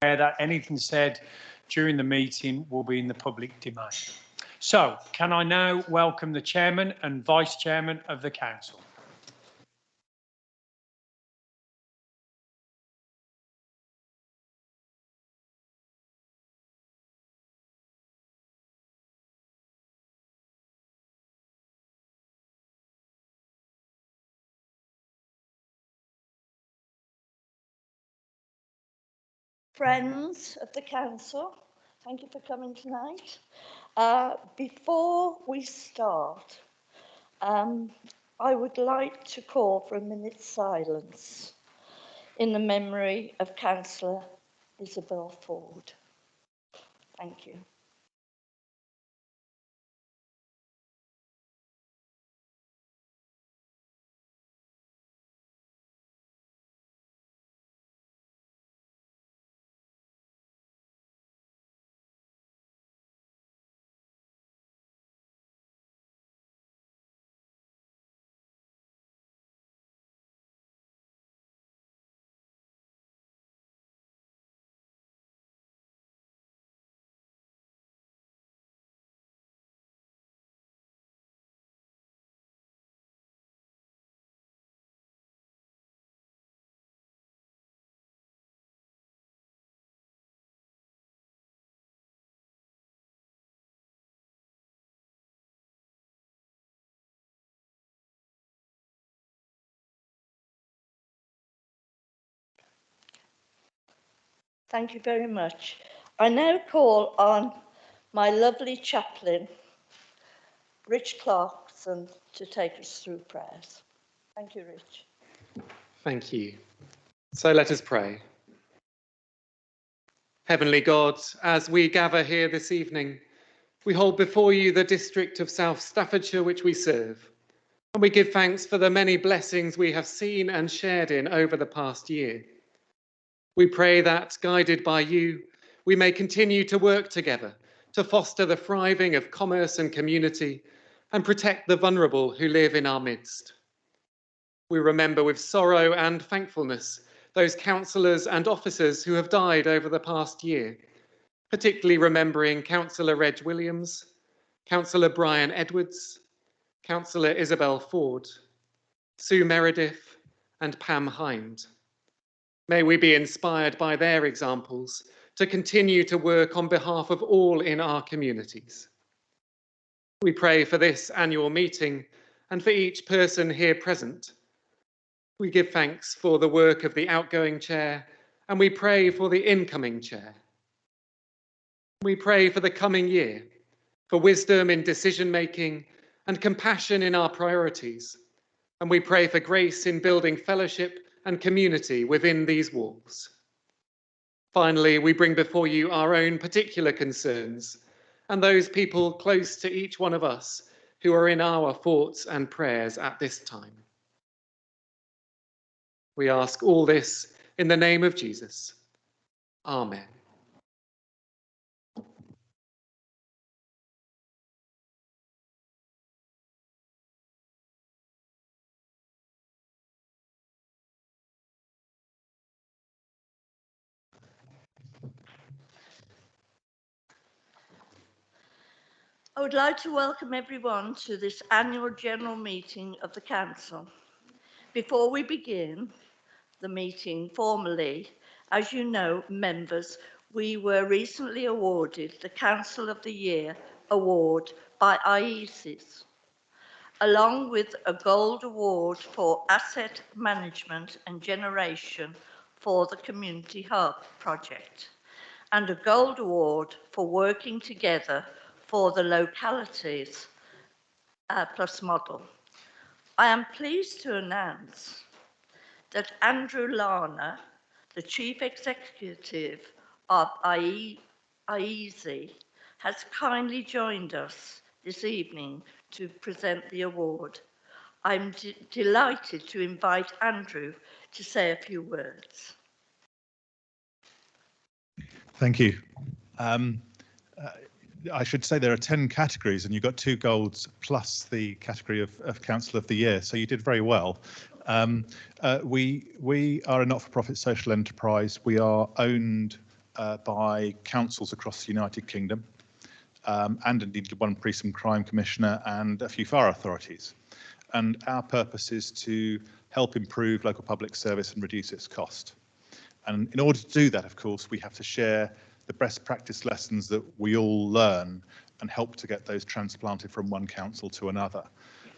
that anything said during the meeting will be in the public domain. So, can I now welcome the Chairman and Vice Chairman of the Council? Friends of the Council, thank you for coming tonight. Before we start, I would like to call for a minute's silence in the memory of Councillor Isabel Ford. Thank you. Thank you very much. I now call on my lovely chaplain, Rich Clarkson, to take us through prayers. Thank you, Rich. Thank you. So let us pray. Heavenly God, as we gather here this evening, we hold before you the district of South Staffordshire which we serve, and we give thanks for the many blessings we have seen and shared in over the past year. We pray that, guided by you, we may continue to work together to foster the thriving of commerce and community and protect the vulnerable who live in our midst. We remember with sorrow and thankfulness those councillors and officers who have died over the past year, particularly remembering Councillor Reg Williams, Councillor Brian Edwards, Councillor Isabel Ford, Sue Meredith, and Pam Hind. May we be inspired by their examples to continue to work on behalf of all in our communities. We pray for this annual meeting and for each person here present. We give thanks for the work of the outgoing chair, and we pray for the incoming chair. We pray for the coming year, for wisdom in decision-making and compassion in our priorities, and we pray for grace in building fellowship and community within these walls. Finally, we bring before you our own particular concerns and those people close to each one of us who are in our thoughts and prayers at this time. We ask all this in the name of Jesus. Amen. I would like to welcome everyone to this annual general meeting of the Council. Before we begin the meeting formally, as you know, members, we were recently awarded the Council of the Year award by IESIS, along with a gold award for asset management and generation for the Community Hub project, and a gold award for working together for the localities plus model. I am pleased to announce that Andrew Lana, the Chief Executive of IESI, has kindly joined us this evening to present the award. I'm delighted to invite Andrew to say a few words. Thank you. I should say there are 10 categories and you got 2 golds plus the category of Council of the Year, so you did very well. We are a not-for-profit social enterprise. We are owned by councils across the United Kingdom, and indeed one police and crime commissioner and a few fire authorities. And our purpose is to help improve local public service and reduce its cost. And in order to do that, of course, we have to share the best practice lessons that we all learn and help to get those transplanted from one council to another.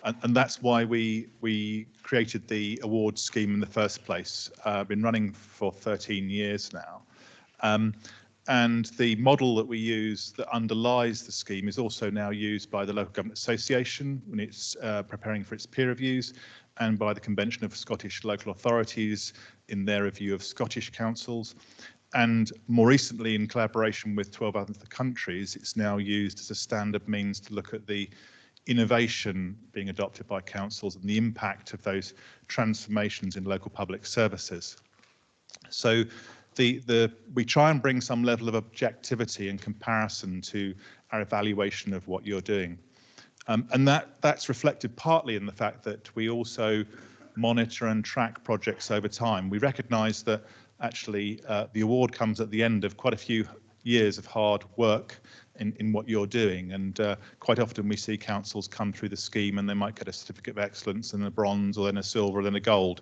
And that's why we created the awards scheme in the first place. Been running for 13 years now. And the model that we use that underlies the scheme is also now used by the Local Government Association when it's preparing for its peer reviews, and by the Convention of Scottish Local Authorities in their review of Scottish councils. And more recently, in collaboration with 12 other countries, it's now used as a standard means to look at the innovation being adopted by councils and the impact of those transformations in local public services. So we try and bring some level of objectivity and comparison to our evaluation of what you're doing. And that's reflected partly in the fact that we also monitor and track projects over time. We recognise that actually the award comes at the end of quite a few years of hard work in what you're doing, and quite often we see councils come through the scheme and they might get a certificate of excellence and a bronze, or then a silver, and then a gold.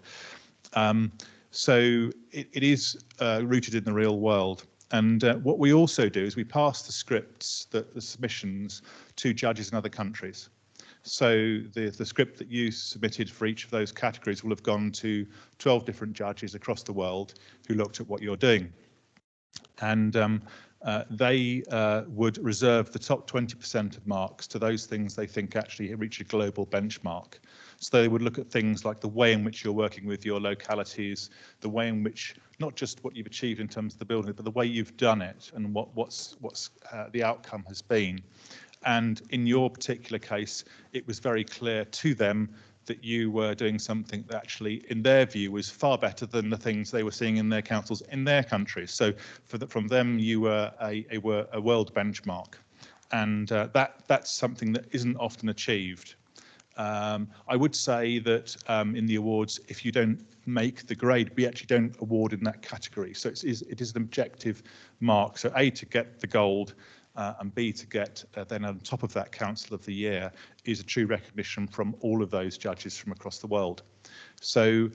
So it is rooted in the real world. And what we also do is we pass the scripts, the submissions, to judges in other countries. So the script that you submitted for each of those categories will have gone to 12 different judges across the world who looked at what you're doing. And they would reserve the top 20% of marks to those things they think actually reach a global benchmark. So they would look at things like the way in which you're working with your localities, the way in which, not just what you've achieved in terms of the building, but the way you've done it and what's the outcome has been. And in your particular case, it was very clear to them that you were doing something that actually, in their view, was far better than the things they were seeing in their councils in their countries. So from them, you were a world benchmark. And that's something that isn't often achieved. I would say that in the awards, if you don't make the grade, we actually don't award in that category. So it is an objective mark. So A, to get the gold, and B, to get then on top of that Council of the Year is a true recognition from all of those judges from across the world. So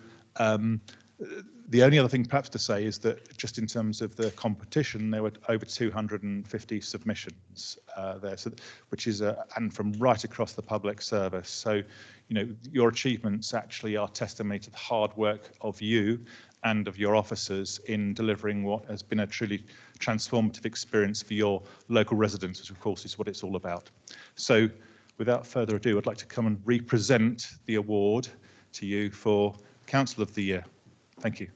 the only other thing perhaps to say is that just in terms of the competition, there were over 250 submissions there, so, which is and from right across the public service. So, you know, your achievements actually are testimony to the hard work of you and of your officers in delivering what has been a truly transformative experience for your local residents, which of course is what it's all about. So without further ado, I'd like to come and represent the award to you for Council of the Year. Thank you.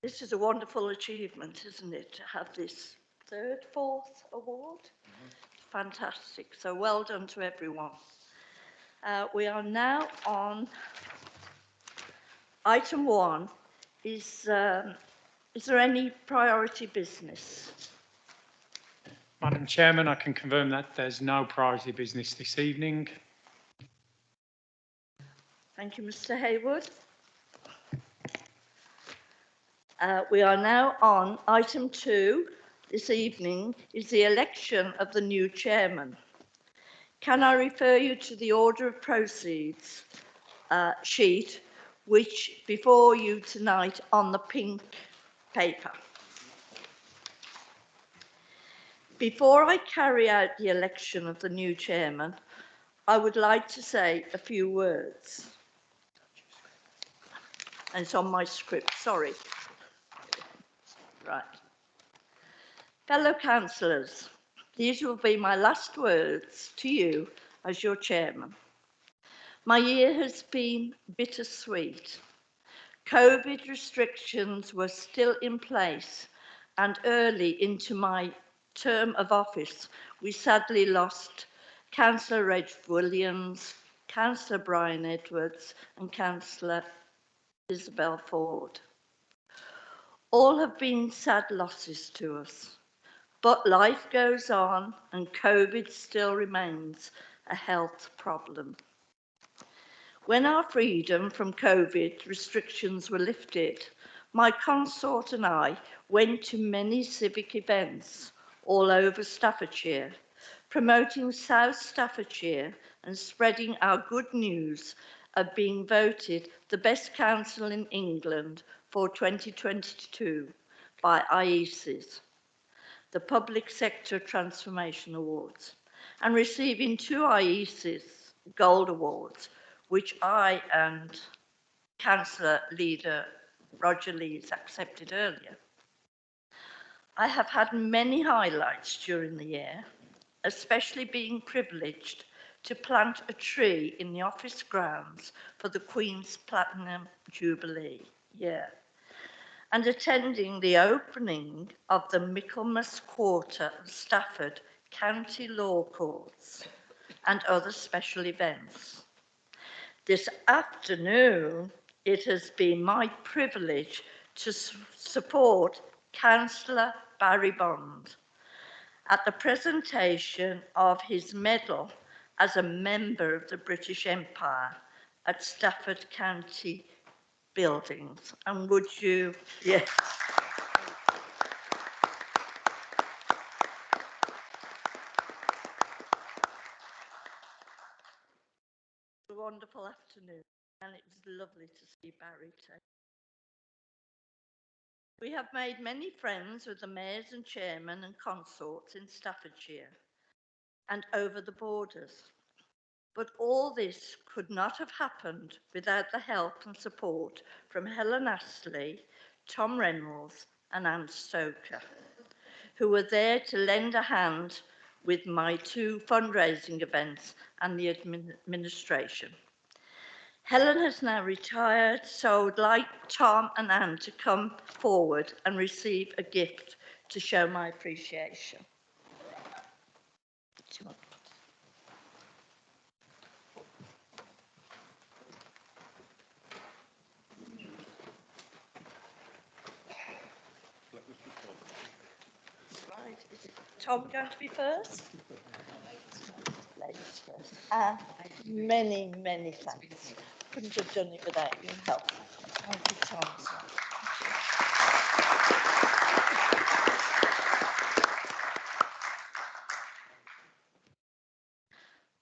This is a wonderful achievement, isn't it, to have this fourth award? Fantastic. So well done to everyone. We are now on item 1. Is there any priority business? Madam Chairman, I can confirm that there's no priority business this evening. Thank you, Mr. Haywood. We are now on item 2 this evening, is the election of the new chairman. Can I refer you to the order of proceeds sheet, which before you tonight on the pink paper. Before I carry out the election of the new chairman, I would like to say a few words. And it's on my script, sorry. Right. Fellow councillors, these will be my last words to you as your chairman. My year has been bittersweet. COVID restrictions were still in place, and early into my term of office, we sadly lost Councillor Reg Williams, Councillor Brian Edwards, and Councillor Isabel Ford. All have been sad losses to us, but life goes on and COVID still remains a health problem. When our freedom from COVID restrictions were lifted, my consort and I went to many civic events all over Staffordshire, promoting South Staffordshire and spreading our good news of being voted the best council in England for 2022 by IESIS, the Public Sector Transformation Awards, and receiving 2 IESIS Gold Awards, which I and Councillor Leader Roger Lees accepted earlier. I have had many highlights during the year, especially being privileged to plant a tree in the office grounds for the Queen's Platinum Jubilee year, and attending the opening of the Michaelmas Quarter of Stafford County Law Courts and other special events. This afternoon, it has been my privilege to support Councillor Barry Bond at the presentation of his medal as a member of the British Empire at Stafford County Buildings. And would you, yes. A wonderful afternoon, and it was lovely to see Barry too. We have made many friends with the mayors and chairmen and consorts in Staffordshire and over the borders. But all this could not have happened without the help and support from Helen Astley, Tom Reynolds and Anne Stoker, who were there to lend a hand with my 2 fundraising events and the administration. Helen has now retired, so I would like Tom and Anne to come forward and receive a gift to show my appreciation. Right, is Tom going to be first? Ladies first. Anne, many, many thanks. Couldn't have done it without your help. Thank you, Tom.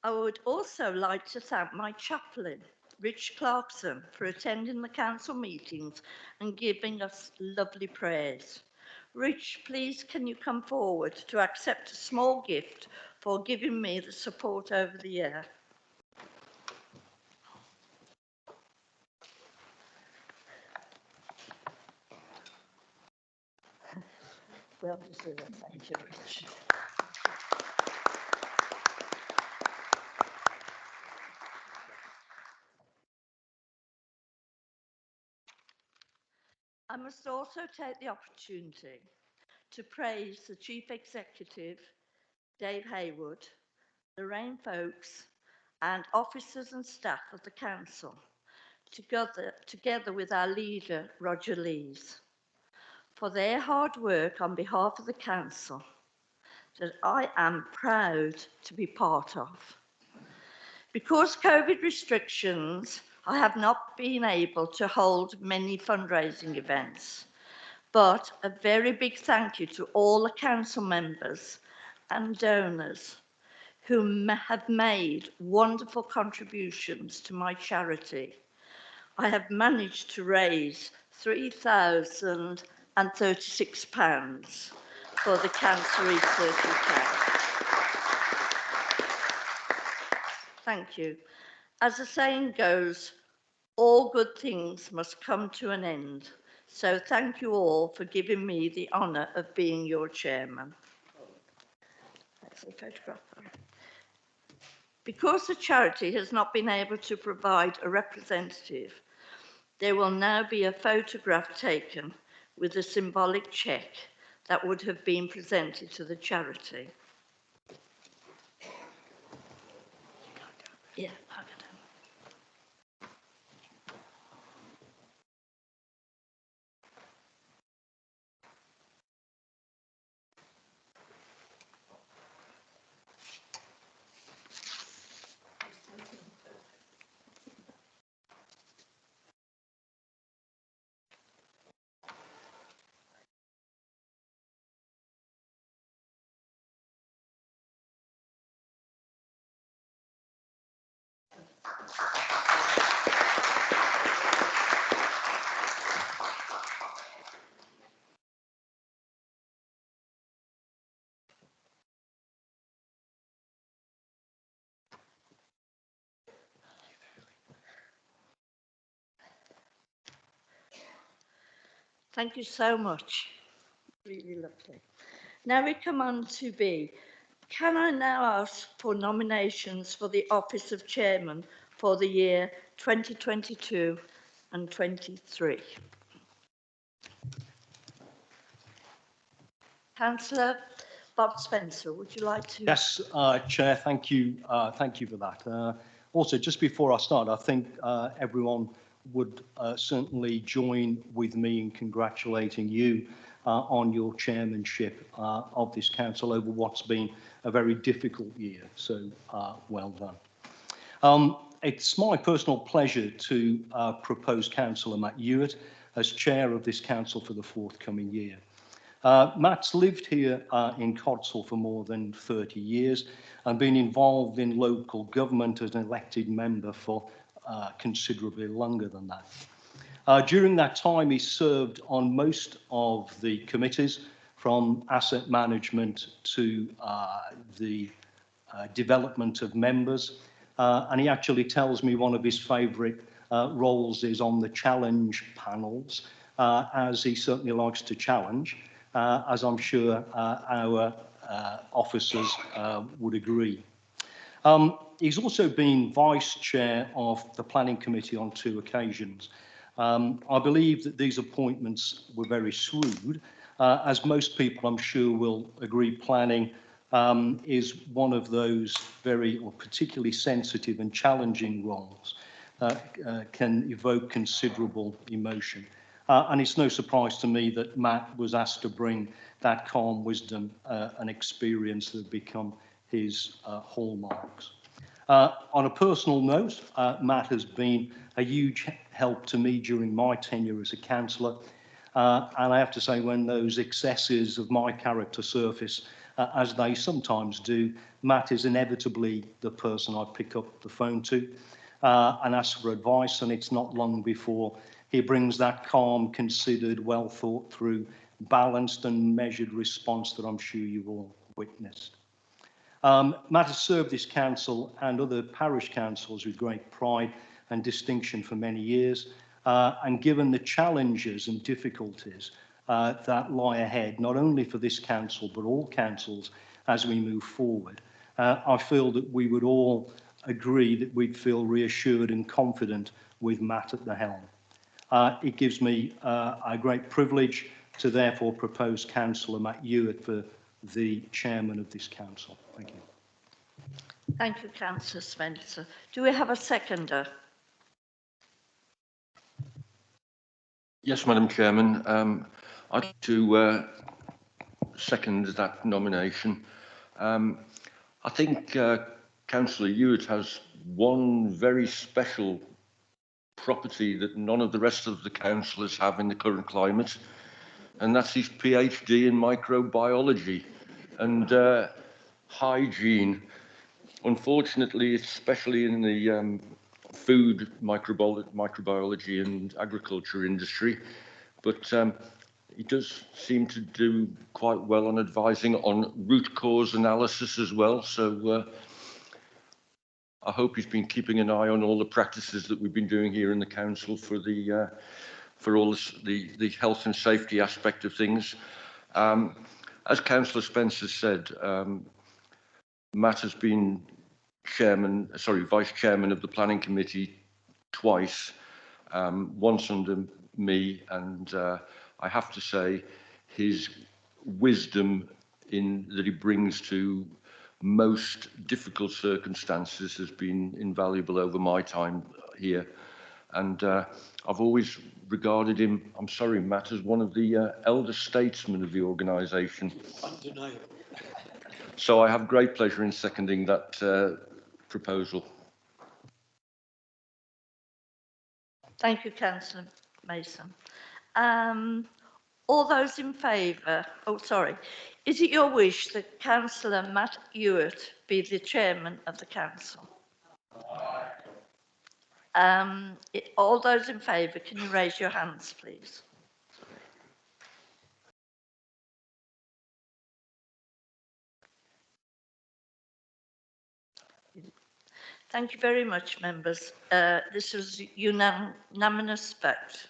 I would also like to thank my chaplain, Rich Clarkson, for attending the council meetings and giving us lovely prayers. Rich, please can you come forward to accept a small gift for giving me the support over the year? Well deserved, thank you, Rich. I must also take the opportunity to praise the Chief Executive, Dave Haywood, Lorraine Folks, and officers and staff of the Council, together with our leader, Roger Lees, for their hard work on behalf of the Council that I am proud to be part of. Because COVID restrictions, I have not been able to hold many fundraising events, but a very big thank you to all the council members and donors who have made wonderful contributions to my charity. I have managed to raise £3,036 for the Cancer Research UK. Thank you. As the saying goes, all good things must come to an end. So thank you all for giving me the honour of being your chairman. That's a photograph. Because the charity has not been able to provide a representative, there will now be a photograph taken with a symbolic cheque that would have been presented to the charity. Yeah, I'll get it. Thank you so much. Really lovely. Now we come on to B. Can I now ask for nominations for the office of chairman for the year 2022 and 23? Councillor Bob Spencer, would you like to? Yes, Chair, thank you. Thank you for that. Also, just before I start, I think everyone would certainly join with me in congratulating you on your chairmanship of this council over what's been a very difficult year. So well done. It's my personal pleasure to propose Councillor Matt Ewart as chair of this council for the forthcoming year. Matt's lived here in Codsall for more than 30 years and been involved in local government as an elected member for considerably longer than that. During that time, he served on most of the committees, from asset management to the development of members. And he actually tells me one of his favourite roles is on the challenge panels, as he certainly likes to challenge. As I'm sure our officers would agree. He's also been vice chair of the planning committee on 2 occasions. I believe that these appointments were very shrewd, as most people I'm sure will agree planning is one of those very or particularly sensitive and challenging roles can evoke considerable emotion. And it's no surprise to me that Matt was asked to bring that calm wisdom and experience that have become his hallmarks. On a personal note, Matt has been a huge help to me during my tenure as a councillor. And I have to say, when those excesses of my character surface, as they sometimes do, Matt is inevitably the person I pick up the phone to and ask for advice, and it's not long before he brings that calm, considered, well thought through, balanced and measured response that I'm sure you've all witnessed. Matt has served this council and other parish councils with great pride and distinction for many years. And given the challenges and difficulties that lie ahead, not only for this council, but all councils as we move forward, I feel that we would all agree that we'd feel reassured and confident with Matt at the helm. It gives me a great privilege to therefore propose Councillor Matt Ewart for the chairman of this council. Thank you. Thank you, Councillor Spencer. Do we have a seconder? Yes, Madam Chairman. I'd like to second that nomination. I think Councillor Ewart has one very special property that none of the rest of the councillors have in the current climate, and that's his PhD in microbiology and hygiene. unfortunately, especially in the food microbiology and agriculture industry, but he does seem to do quite well on advising on root cause analysis as well. So I hope he's been keeping an eye on all the practices that we've been doing here in the council for the for all the health and safety aspect of things. As Councillor Spencer said, Matt has been vice chairman of the planning committee twice, once under me, and I have to say his wisdom that he brings to most difficult circumstances has been invaluable over my time here. And I've always regarded him, I'm sorry, Matt, as one of the elder statesmen of the organisation. Undeniable. So I have great pleasure in seconding that proposal. Thank you, Councillor Mason. All those in favour, oh sorry, is it your wish that Councillor Matt Ewart be the chairman of the council? All those in favour, can you raise your hands, please? Thank you very much, members. This was unanimous vote.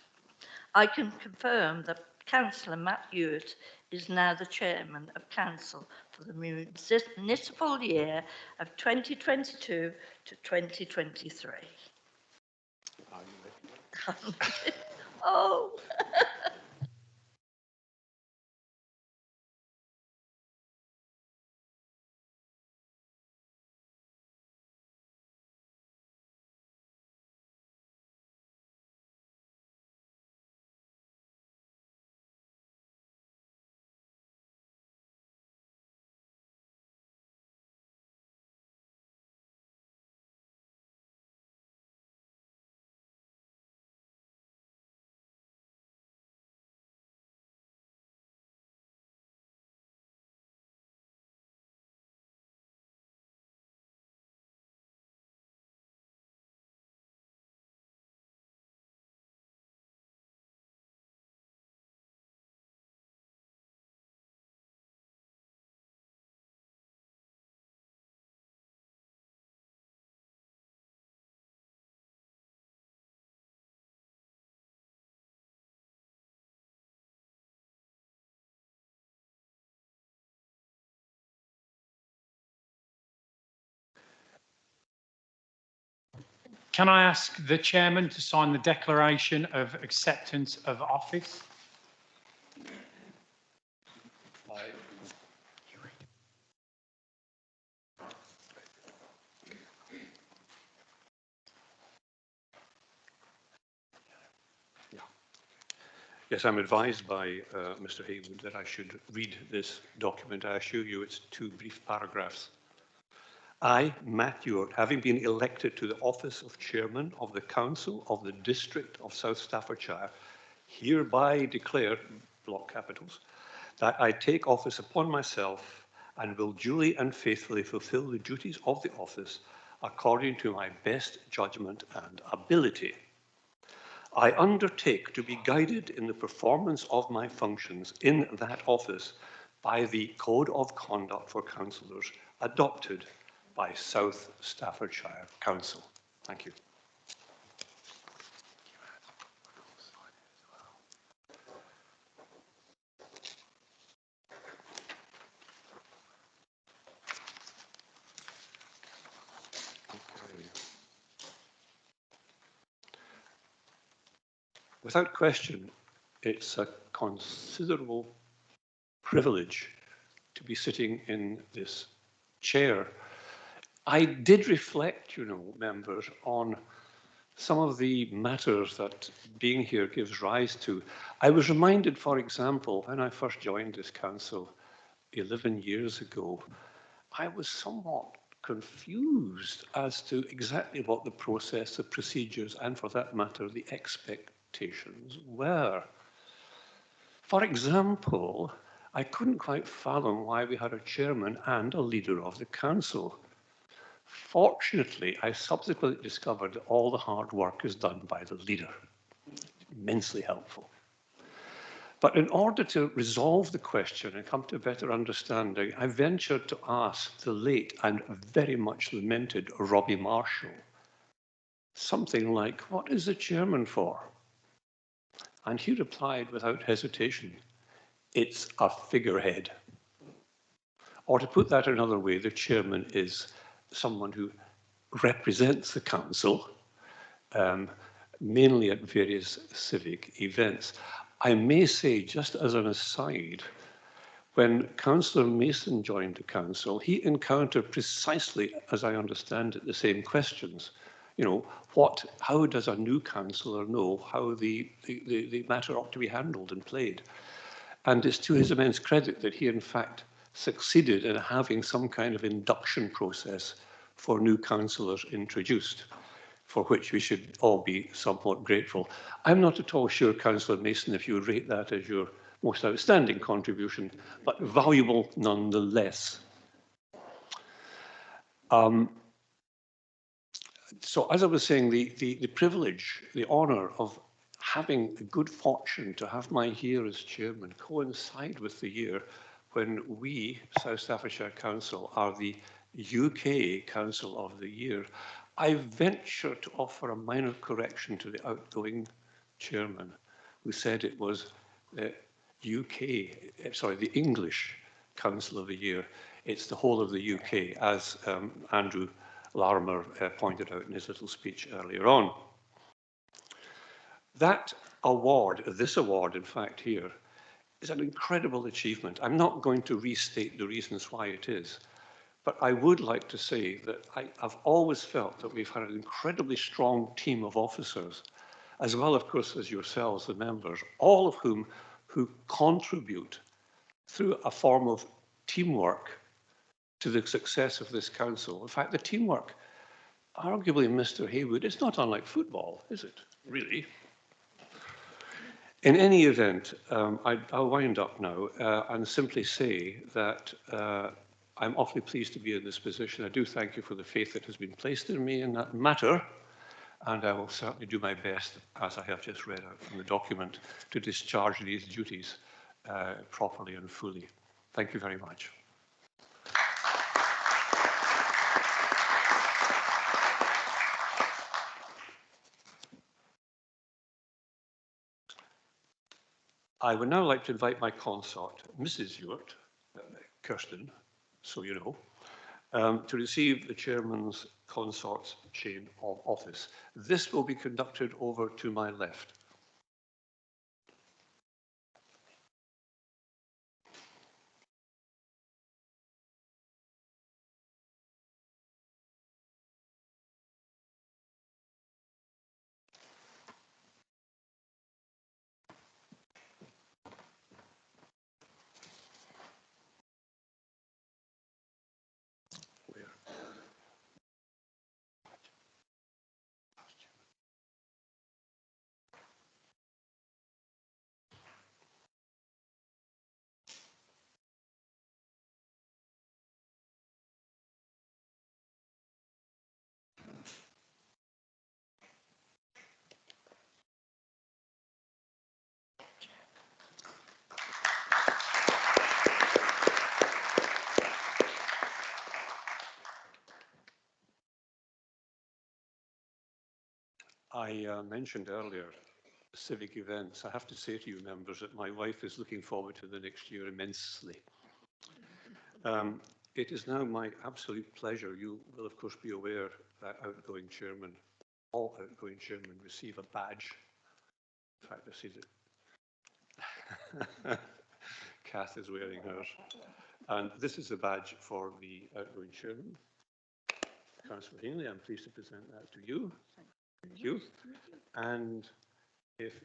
I can confirm that Councillor Matt Ewart is now the chairman of council for the municipal year of 2022 to 2023. Oh. Can I ask the chairman to sign the declaration of acceptance of office? Yes, I'm advised by Mr. Haywood that I should read this document. I assure you it's 2 brief paragraphs. I, Matt Ewart, having been elected to the office of Chairman of the Council of the District of South Staffordshire, hereby declare, block capitals, that I take office upon myself and will duly and faithfully fulfil the duties of the office according to my best judgment and ability. I undertake to be guided in the performance of my functions in that office by the Code of Conduct for Councillors adopted by South Staffordshire Council. Thank you. Without question, it's a considerable privilege to be sitting in this chair. I did reflect, you know, members, on some of the matters that being here gives rise to. I was reminded, for example, when I first joined this council 11 years ago, I was somewhat confused as to exactly what the process, the procedures, and for that matter, the expectations were. For example, I couldn't quite fathom why we had a chairman and a leader of the council. Fortunately, I subsequently discovered that all the hard work is done by the leader. Immensely helpful. But in order to resolve the question and come to a better understanding, I ventured to ask the late and very much lamented Robbie Marshall something like, "What is the chairman for?" And he replied without hesitation, "It's a figurehead." Or to put that another way, the chairman is someone who represents the council, mainly at various civic events. I may say, just as an aside, when Councillor Mason joined the council, he encountered precisely, as I understand it, the same questions. You know, how does a new councillor know how the matter ought to be handled and played? And it's to his immense credit that he, in fact, succeeded in having some kind of induction process for new councillors introduced, for which we should all be somewhat grateful. I'm not at all sure, Councillor Mason, if you would rate that as your most outstanding contribution, but valuable nonetheless. So as I was saying, the privilege, the honour of having the good fortune to have my year as chairman coincide with the year when we, South Staffordshire Council, are the UK Council of the Year, I venture to offer a minor correction to the outgoing chairman, who said it was the the English Council of the Year. It's the whole of the UK, as Andrew Larmer pointed out in his little speech earlier on. That award, this award, in fact, here, is an incredible achievement. I'm not going to restate the reasons why it is, but I would like to say that I've always felt that we've had an incredibly strong team of officers, as well, of course, as yourselves, the members, all of whom contribute through a form of teamwork to the success of this council. In fact, the teamwork, arguably, Mr. Haywood, it's not unlike football, is it, really? In any event, I'll wind up now and simply say that I'm awfully pleased to be in this position. I do thank you for the faith that has been placed in me in that matter, and I will certainly do my best, as I have just read out from the document, to discharge these duties properly and fully. Thank you very much. I would now like to invite my consort, Mrs. Ewart, Kirsten, so you know, to receive the Chairman's consort's chain of office. This will be conducted over to my left. I mentioned earlier civic events. I have to say to you, members, that my wife is looking forward to the next year immensely. It is now my absolute pleasure. You will, of course, be aware that all outgoing chairmen receive a badge. In fact, I see that Kath is wearing hers. And this is the badge for the outgoing chairman. Councillor Heanley, I'm pleased to present that to you. Thank you. And if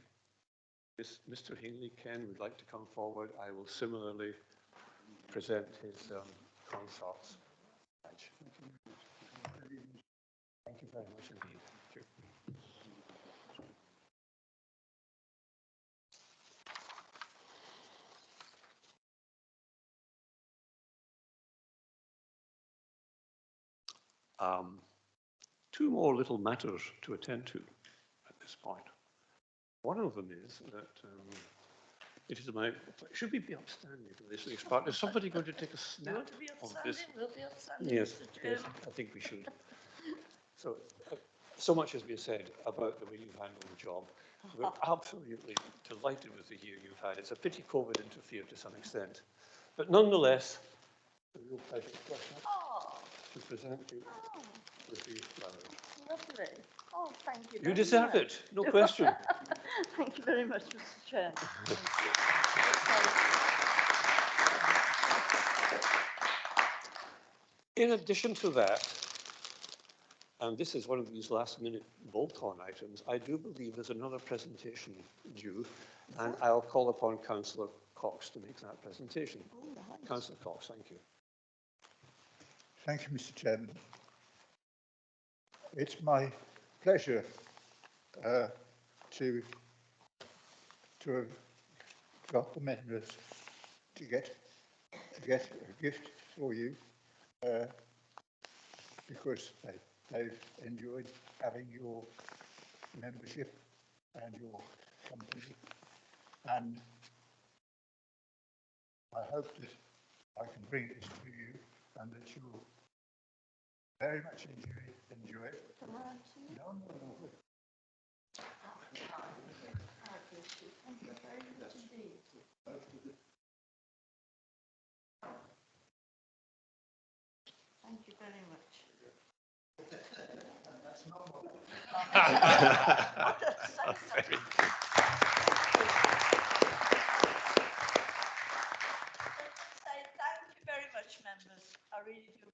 Mr. Heanley, Ken, would like to come forward, I will similarly present his consort's badge. Thank you very much indeed. Thank you. two more little matters to attend to at this point. One of them is that it is my, should we be upstanding for this week's part? Is somebody going to take a You snap want to be of upstanding? this? We'll be upstanding, Yes, Mr. yes, Chairman. I think we should. So, so much has been said about the way you've handled the job. We're absolutely delighted with the year you've had. It's a pity COVID interfered to some extent. But nonetheless, it's a real pleasure Oh, to present you oh, with these flowers. lovely. Oh, thank you. You very deserve much. it, no question. Thank you very much, Mr. Chair. In addition to that, and this is one of these last-minute bolt-on items, I do believe there's another presentation due, and I'll call upon Councillor Cox to make that presentation. Councillor Cox, thank you. Thank you, Mr. Chairman. It's my pleasure to have got the members to get a gift for you because they've enjoyed having your membership and your company, and I hope that I can bring this to you and that you will very much enjoy it. No. Thank you very much indeed. Thank you very much. That's not what Say thank you very much, members. I really do.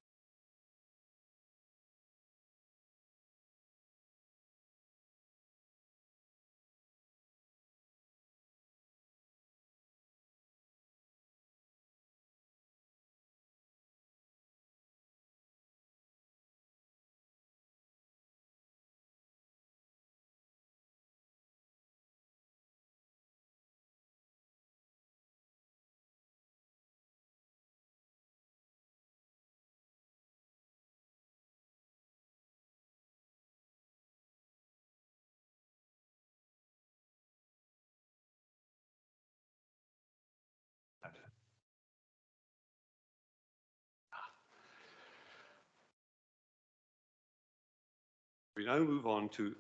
We now move on to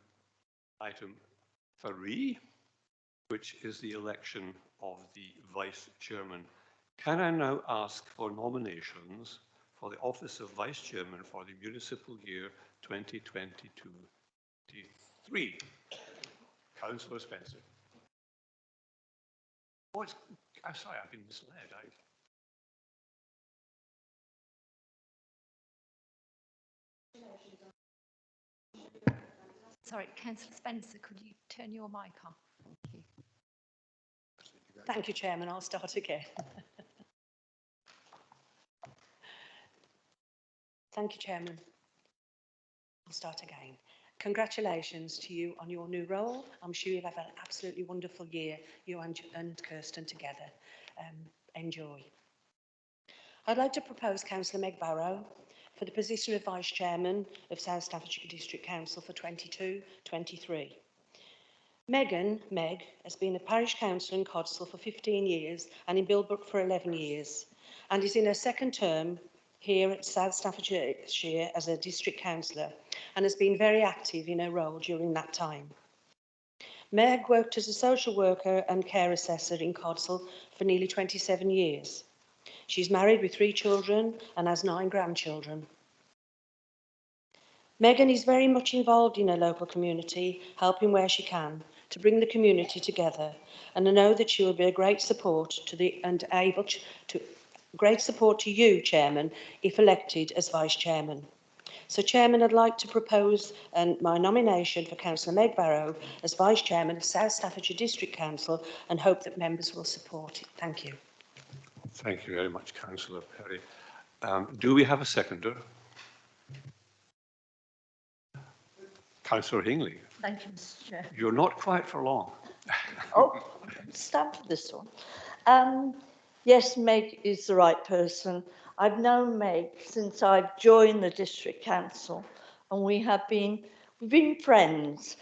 item 3, which is the election of the Vice Chairman. Can I now ask for nominations for the office of Vice Chairman for the municipal year 2022-23? Councillor Spencer. Oh, I'm sorry, I've been misled. Sorry, Councillor Spencer, could you turn your mic on? Thank you. Thank you, Chairman. I'll start again. Thank you, Chairman. I'll start again. Congratulations to you on your new role. I'm sure you'll have an absolutely wonderful year, you and Kirsten together. Enjoy. I'd like to propose Councillor Meg Barrow for the position of Vice Chairman of South Staffordshire District Council for 22-23. Meg, has been a parish councillor in Codsall for 15 years and in Bilbrook for 11 years, and is in her second term here at South Staffordshire as a district councillor, and has been very active in her role during that time. Meg worked as a social worker and care assessor in Codsall for nearly 27 years. She's married with 3 children and has 9 grandchildren. Megan is very much involved in her local community, helping where she can to bring the community together, and I know that she will be a great support to great support to you, Chairman, if elected as Vice Chairman. So, Chairman, I'd like to propose my nomination for Councillor Meg Barrow as Vice Chairman of South Staffordshire District Council, and hope that members will support it. Thank you. Thank you very much, Councillor Perry. Do we have a seconder? Councillor Hingley. Thank you, Mr. Chair. You're not quiet for long. Oh, stand for this one. Yes, Meg is the right person. I've known Meg since I've joined the district council, and we've been friends.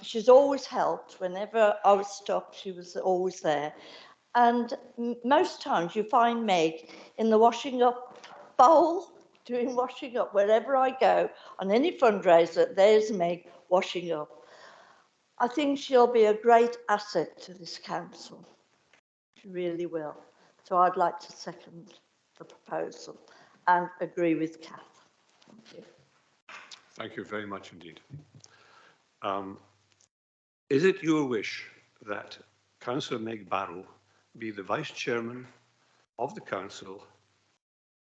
She's always helped. Whenever I was stuck, she was always there. And most times you find Meg in the washing up bowl, doing washing up wherever I go. On any fundraiser, there's Meg washing up. I think she'll be a great asset to this council. She really will. So I'd like to second the proposal and agree with Kath. Thank you. Thank you very much indeed. Is it your wish that Councillor Meg Barrow be the Vice Chairman of the Council?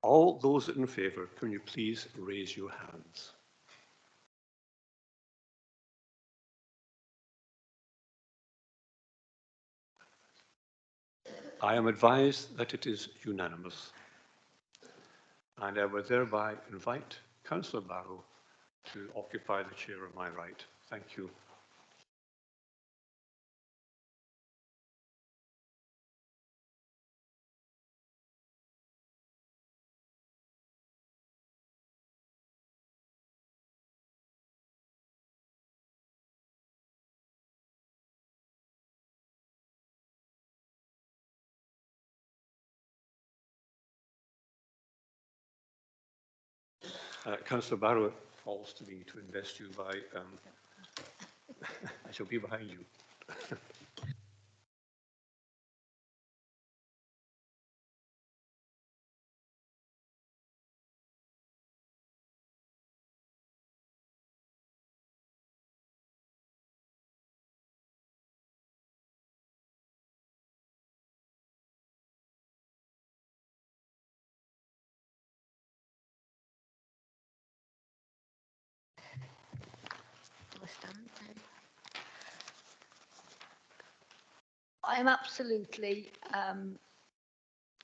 All those in favour, can you please raise your hands? I am advised that it is unanimous, and I will thereby invite Councillor Barrow to occupy the chair on my right. Thank you. Councillor Barrow falls to me to invest you by, I shall be behind you. I am absolutely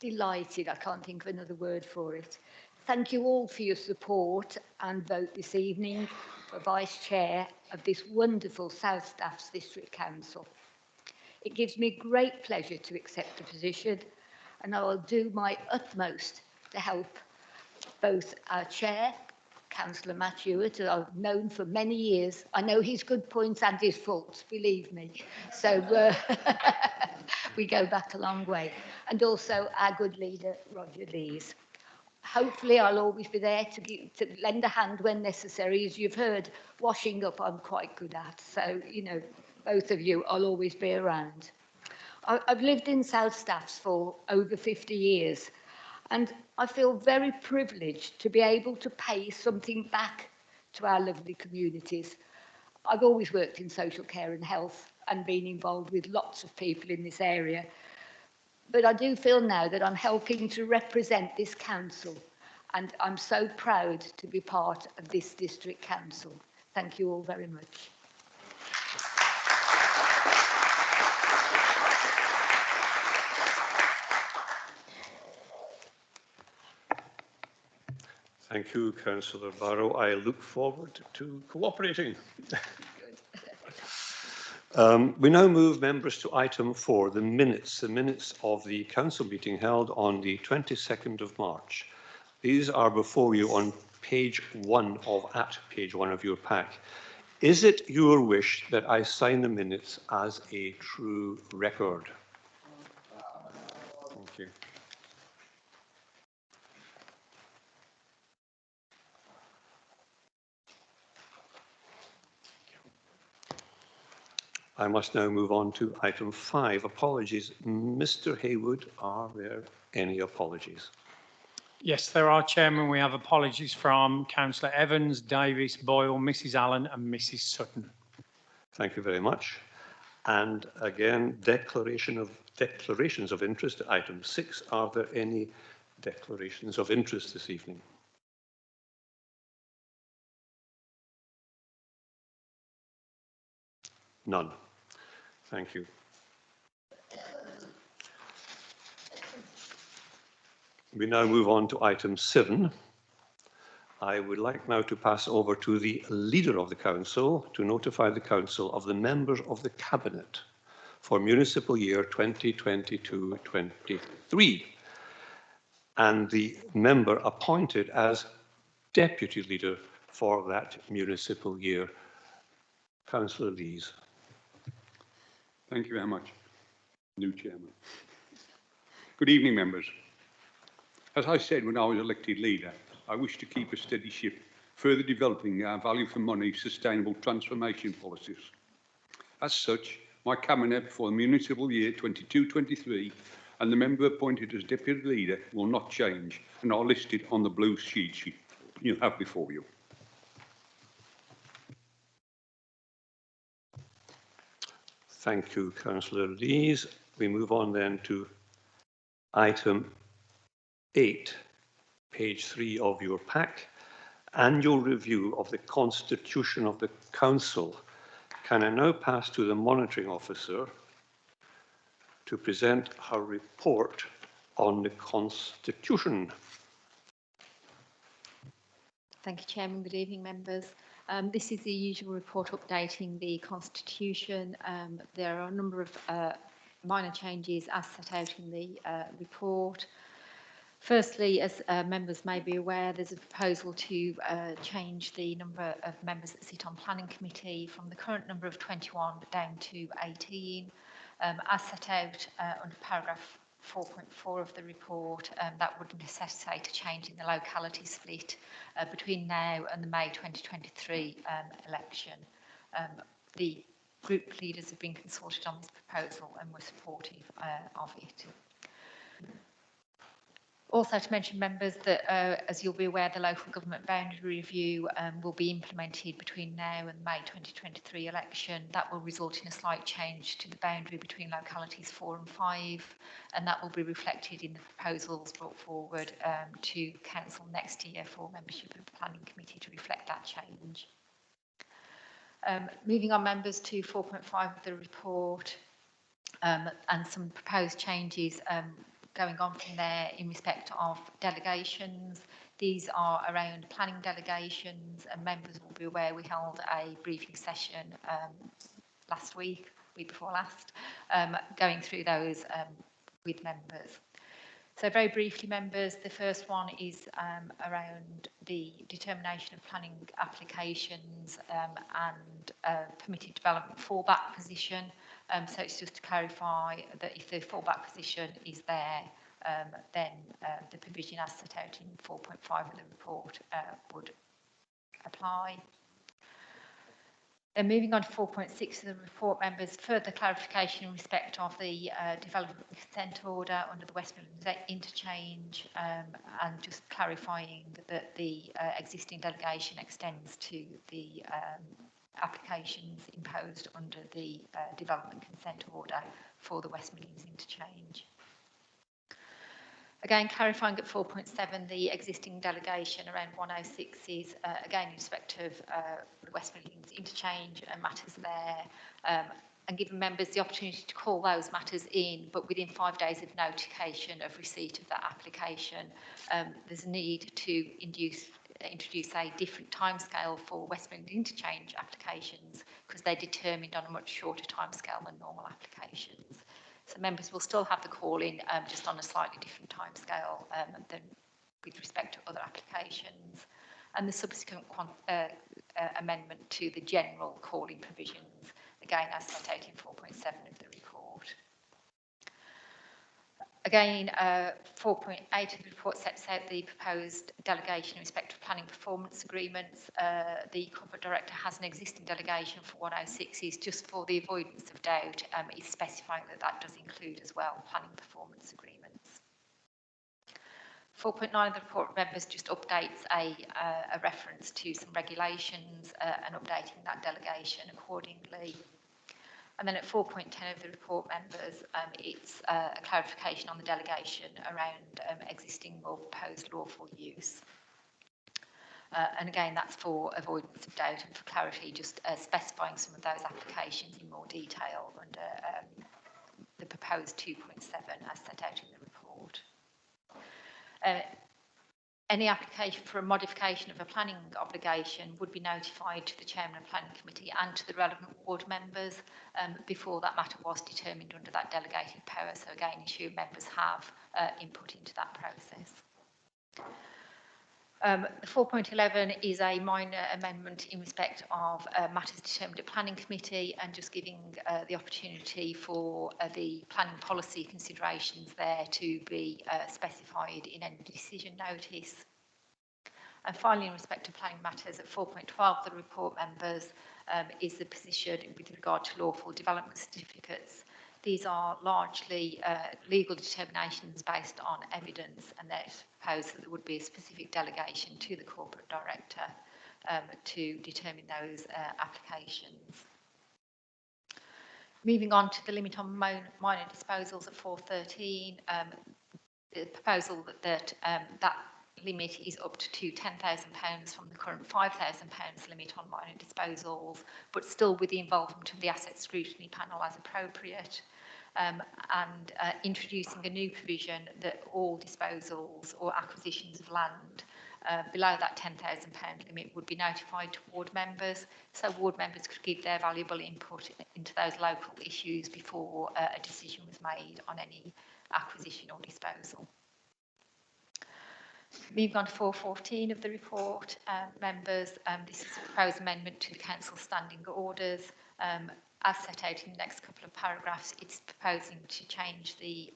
delighted, I can't think of another word for it. Thank you all for your support and vote this evening for Vice Chair of this wonderful South Staffs District Council. It gives me great pleasure to accept the position, and I will do my utmost to help both our Chair, Councillor Matt Hewitt, who I've known for many years. I know his good points and his faults, believe me. So we go back a long way. And also our good leader, Roger Lees. Hopefully I'll always be there to lend a hand when necessary. As you've heard, washing up I'm quite good at. So, you know, both of you, I'll always be around. I've lived in South Staffs for over 50 years. And I feel very privileged to be able to pay something back to our lovely communities. I've always worked in social care and health and been involved with lots of people in this area. But I do feel now that I'm helping to represent this council, and I'm so proud to be part of this district council. Thank you all very much. Thank you, Councillor Barrow. I look forward to cooperating. We now move members to item 4, the minutes of the council meeting held on the 22nd of March. These are before you on page 1 of your pack. Is it your wish that I sign the minutes as a true record? Thank you. I must now move on to item 5, apologies. Mr. Haywood, are there any apologies? Yes, there are, Chairman. We have apologies from Councillor Evans, Davis, Boyle, Mrs Allen and Mrs Sutton. Thank you very much. And again, declarations of interest, item 6. Are there any declarations of interest this evening? None. Thank you. We now move on to item 7. I would like now to pass over to the Leader of the Council to notify the Council of the members of the Cabinet for municipal year 2022-23. and the member appointed as deputy leader for that municipal year. Councillor Lees. Thank you very much, new chairman. Good evening, members. As I said when I was elected leader, I wish to keep a steady ship, further developing our value for money sustainable transformation policies. As such, my cabinet for the municipal year 22-23 and the member appointed as deputy leader will not change and are listed on the blue sheet you have before you. Thank you, Councillor Lees. We move on then to item 8, page 3 of your pack. Annual review of the constitution of the council. Can I now pass to the monitoring officer to present her report on the constitution? Thank you, Chairman. Good evening, members. This is the usual report updating the Constitution. There are a number of minor changes as set out in the report. Firstly, as members may be aware, there's a proposal to change the number of members that sit on Planning Committee from the current number of 21 down to 18. As set out under paragraph 4.4 of the report, that would necessitate a change in the locality split between now and the May 2023 election. The group leaders have been consulted on this proposal and were supportive of it. Also to mention, members, that as you'll be aware, the local government boundary review will be implemented between now and the May 2023 election. That will result in a slight change to the boundary between localities 4 and 5, and that will be reflected in the proposals brought forward to council next year for membership of the planning committee to reflect that change. Moving on, members, to 4.5 of the report and some proposed changes going on from there in respect of delegations. These are around planning delegations, and members will be aware we held a briefing session week before last, going through those with members. So very briefly, members, the first one is around the determination of planning applications and permitted development fallback position. So it's just to clarify that if the fallback position is there, then the provision as set out in 4.5 of the report would apply. Then moving on to 4.6 of the report, members, further clarification in respect of the development consent order under the West Midlands interchange, and just clarifying that the existing delegation extends to the applications imposed under the development consent order for the West Midlands interchange. Again, clarifying at 4.7, the existing delegation around 106 is, again, in respect of the West Midlands interchange and matters there, and giving members the opportunity to call those matters in, but within 5 days of notification of receipt of that application. There's a need to introduce a different timescale for West Midlands interchange applications because they're determined on a much shorter timescale than normal applications. So members will still have the call in just on a slightly different timescale than with respect to other applications, and the subsequent amendment to the general calling provisions, again as set out in 4.7 of the report. Again, 4.8 of the report sets out the proposed delegation in respect of planning performance agreements. The corporate director has an existing delegation for 106s, just for the avoidance of doubt, is specifying that that does include as well planning performance agreements. 4.9 of the report, members, just updates a reference to some regulations and updating that delegation accordingly. And then at 4.10 of the report, members, it's a clarification on the delegation around existing or proposed lawful use. And again, that's for avoidance of doubt and for clarity, just specifying some of those applications in more detail under the proposed 2.7 as set out in the report. Any application for a modification of a planning obligation would be notified to the Chairman of Planning Committee and to the relevant ward members before that matter was determined under that delegated power. So again, issue members have input into that process. 4.11 is a minor amendment in respect of matters determined at Planning Committee and just giving the opportunity for the planning policy considerations there to be specified in any decision notice. And finally, in respect of planning matters at 4.12, the report members is the position with regard to lawful development certificates. These are largely legal determinations based on evidence, and there's proposed that there would be a specific delegation to the corporate director to determine those applications. Moving on to the limit on minor disposals at 4.13, the proposal that that limit is up to £10,000 from the current £5,000 limit on minor disposals, but still with the involvement of the asset scrutiny panel as appropriate. And introducing a new provision that all disposals or acquisitions of land below that £10,000 limit would be notified to ward members, so ward members could give their valuable input into those local issues before a decision was made on any acquisition or disposal. Moving on to 4.14 of the report, members, this is a proposed amendment to the council standing orders. As set out in the next couple of paragraphs, it's proposing to change the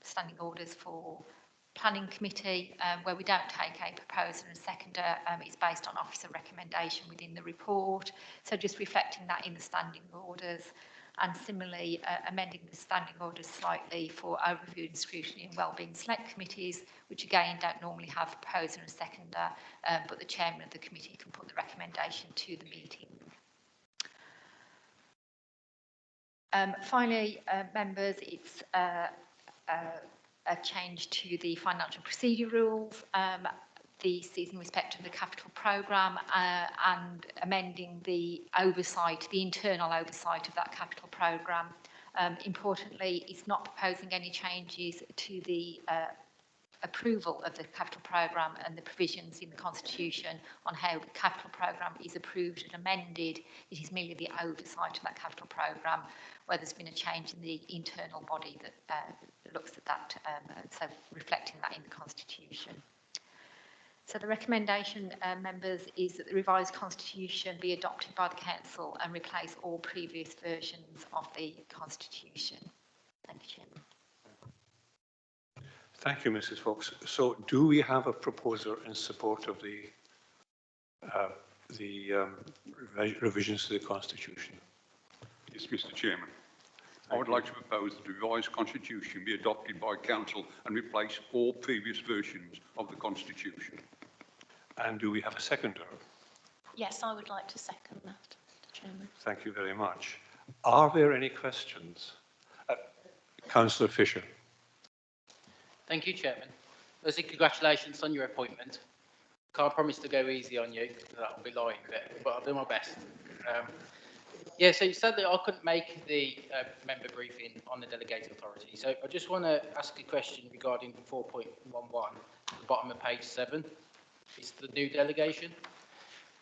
standing orders for planning committee, where we don't take a proposer and seconder. It's based on officer recommendation within the report, so just reflecting that in the standing orders. And similarly, amending the standing orders slightly for overview and scrutiny and wellbeing select committees, which again don't normally have a proposer and seconder, but the chairman of the committee can put the recommendation to the meeting. Finally, members, it's a change to the financial procedure rules. This is in respect of the capital programme and amending the oversight, the internal oversight of that capital programme. Importantly, it's not proposing any changes to the approval of the capital programme and the provisions in the Constitution on how the capital programme is approved and amended. It is merely the oversight of that capital programme, where there's been a change in the internal body that looks at that, so reflecting that in the Constitution. So the recommendation, members, is that the revised Constitution be adopted by the Council and replace all previous versions of the Constitution. Thank you, Chairman. Thank you, Mrs. Fox. So do we have a proposer in support of the revisions to the Constitution? Yes, Mr. Chairman. I would like to propose that the revised Constitution be adopted by Council and replace all previous versions of the Constitution. And do we have a seconder? Yes, I would like to second that, Mr. Chairman. Thank you very much. Are there any questions? Councillor Fisher. Thank you, Chairman. Firstly, congratulations on your appointment. Can't promise to go easy on you, that'll be lying there, but I'll do my best. Yeah, so you said that I couldn't make the member briefing on the delegated authority. So I just want to ask a question regarding 4.11, at the bottom of page 7. It's the new delegation.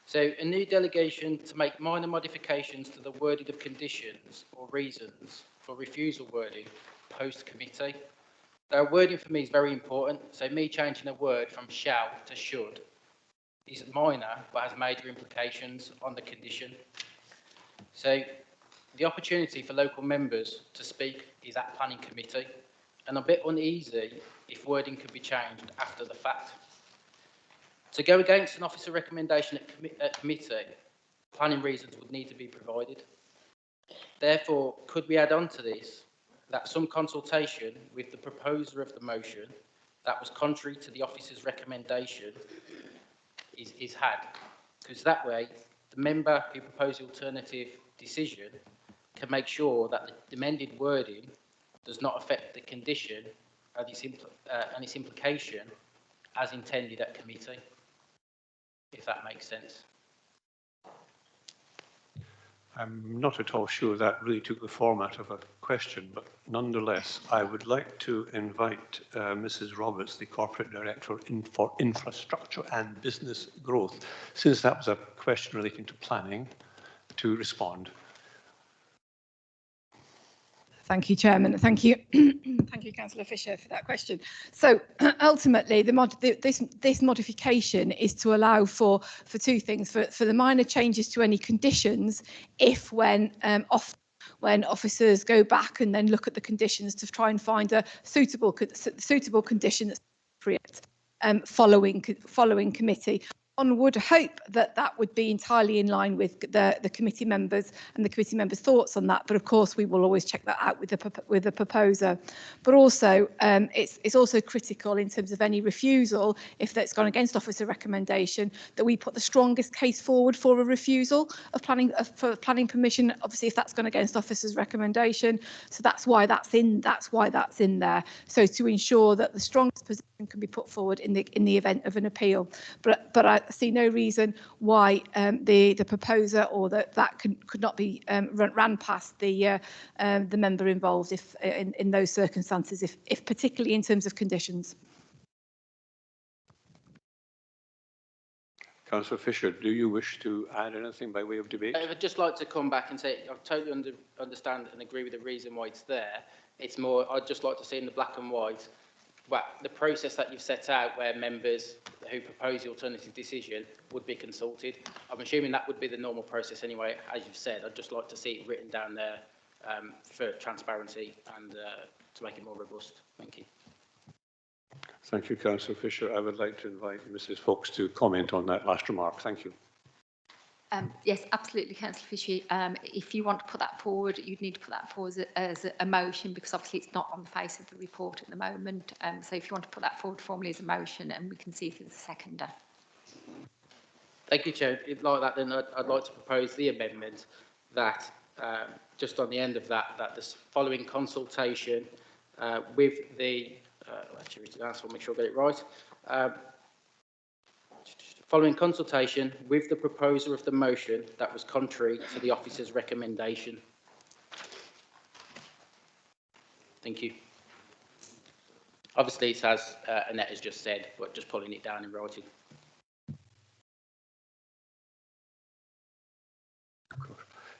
So a new delegation to make minor modifications to the wording of conditions or reasons for refusal wording post-committee. Now, wording for me is very important. So me changing a word from shall to should is minor, but has major implications on the condition. So the opportunity for local members to speak is at planning committee, and I'm a bit uneasy if wording could be changed after the fact. To go against an officer recommendation at committee, planning reasons would need to be provided. Therefore, could we add on to this that some consultation with the proposer of the motion that was contrary to the officer's recommendation is had? Because that way, the member who proposed the alternative decision can make sure that the amended wording does not affect the condition and its implication as intended at committee, if that makes sense. I'm not at all sure that really took the format of a question, but nonetheless, I would like to invite Mrs. Roberts, the Corporate Director for Infrastructure and Business Growth, since that was a question relating to planning, to respond. Thank you, Chairman. Thank you, thank you, Councillor Fisher, for that question. So ultimately, this modification is to allow for two things: for the minor changes to any conditions, if when officers go back and then look at the conditions to try and find a suitable condition that's appropriate following committee. One would hope that that would be entirely in line with the committee members and the committee members' thoughts on that. But of course, we will always check that out with the proposer. But also, it's also critical in terms of any refusal, if that's gone against officer recommendation, that we put the strongest case forward for a refusal of planning permission. Obviously, if that's gone against officer's recommendation, so that's why that's in there. So to ensure that the strongest position can be put forward in the event of an appeal. But I see no reason why the proposer or that could not be ran past the member involved if in those circumstances, if particularly in terms of conditions. Councillor Fisher, do you wish to add anything by way of debate? I'd just like to come back and say I totally understand and agree with the reason why it's there. It's more, I'd just like to see in the black and white, well, the process that you've set out where members who propose the alternative decision would be consulted. I'm assuming that would be the normal process anyway, as you've said. I'd just like to see it written down there for transparency and to make it more robust. Thank you. Thank you, Councillor Fisher. I would like to invite Mrs. Fox to comment on that last remark. Thank you. Yes, absolutely, Councillor Fisher. If you want to put that forward, you'd need to put that forward as a motion, because obviously it's not on the face of the report at the moment. So if you want to put that forward formally as a motion, and we can see if there's a seconder. Thank you, Chair. Like that, then I'd like to propose the amendment that just on the end of that this following consultation with the actually, I'll make sure I get it right. Following consultation with the proposer of the motion that was contrary to the officer's recommendation. Thank you. Obviously, it's as Annette has just said, but just pulling it down in writing.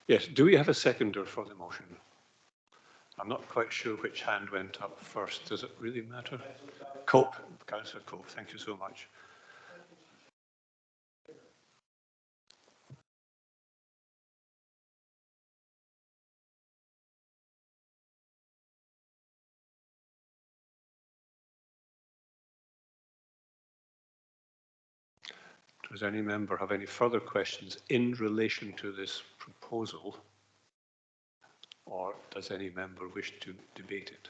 Yes, do we have a seconder for the motion? I'm not quite sure which hand went up first. Does it really matter? Cope, Councillor Cope, thank you so much. Does any member have any further questions in relation to this proposal, or does any member wish to debate it?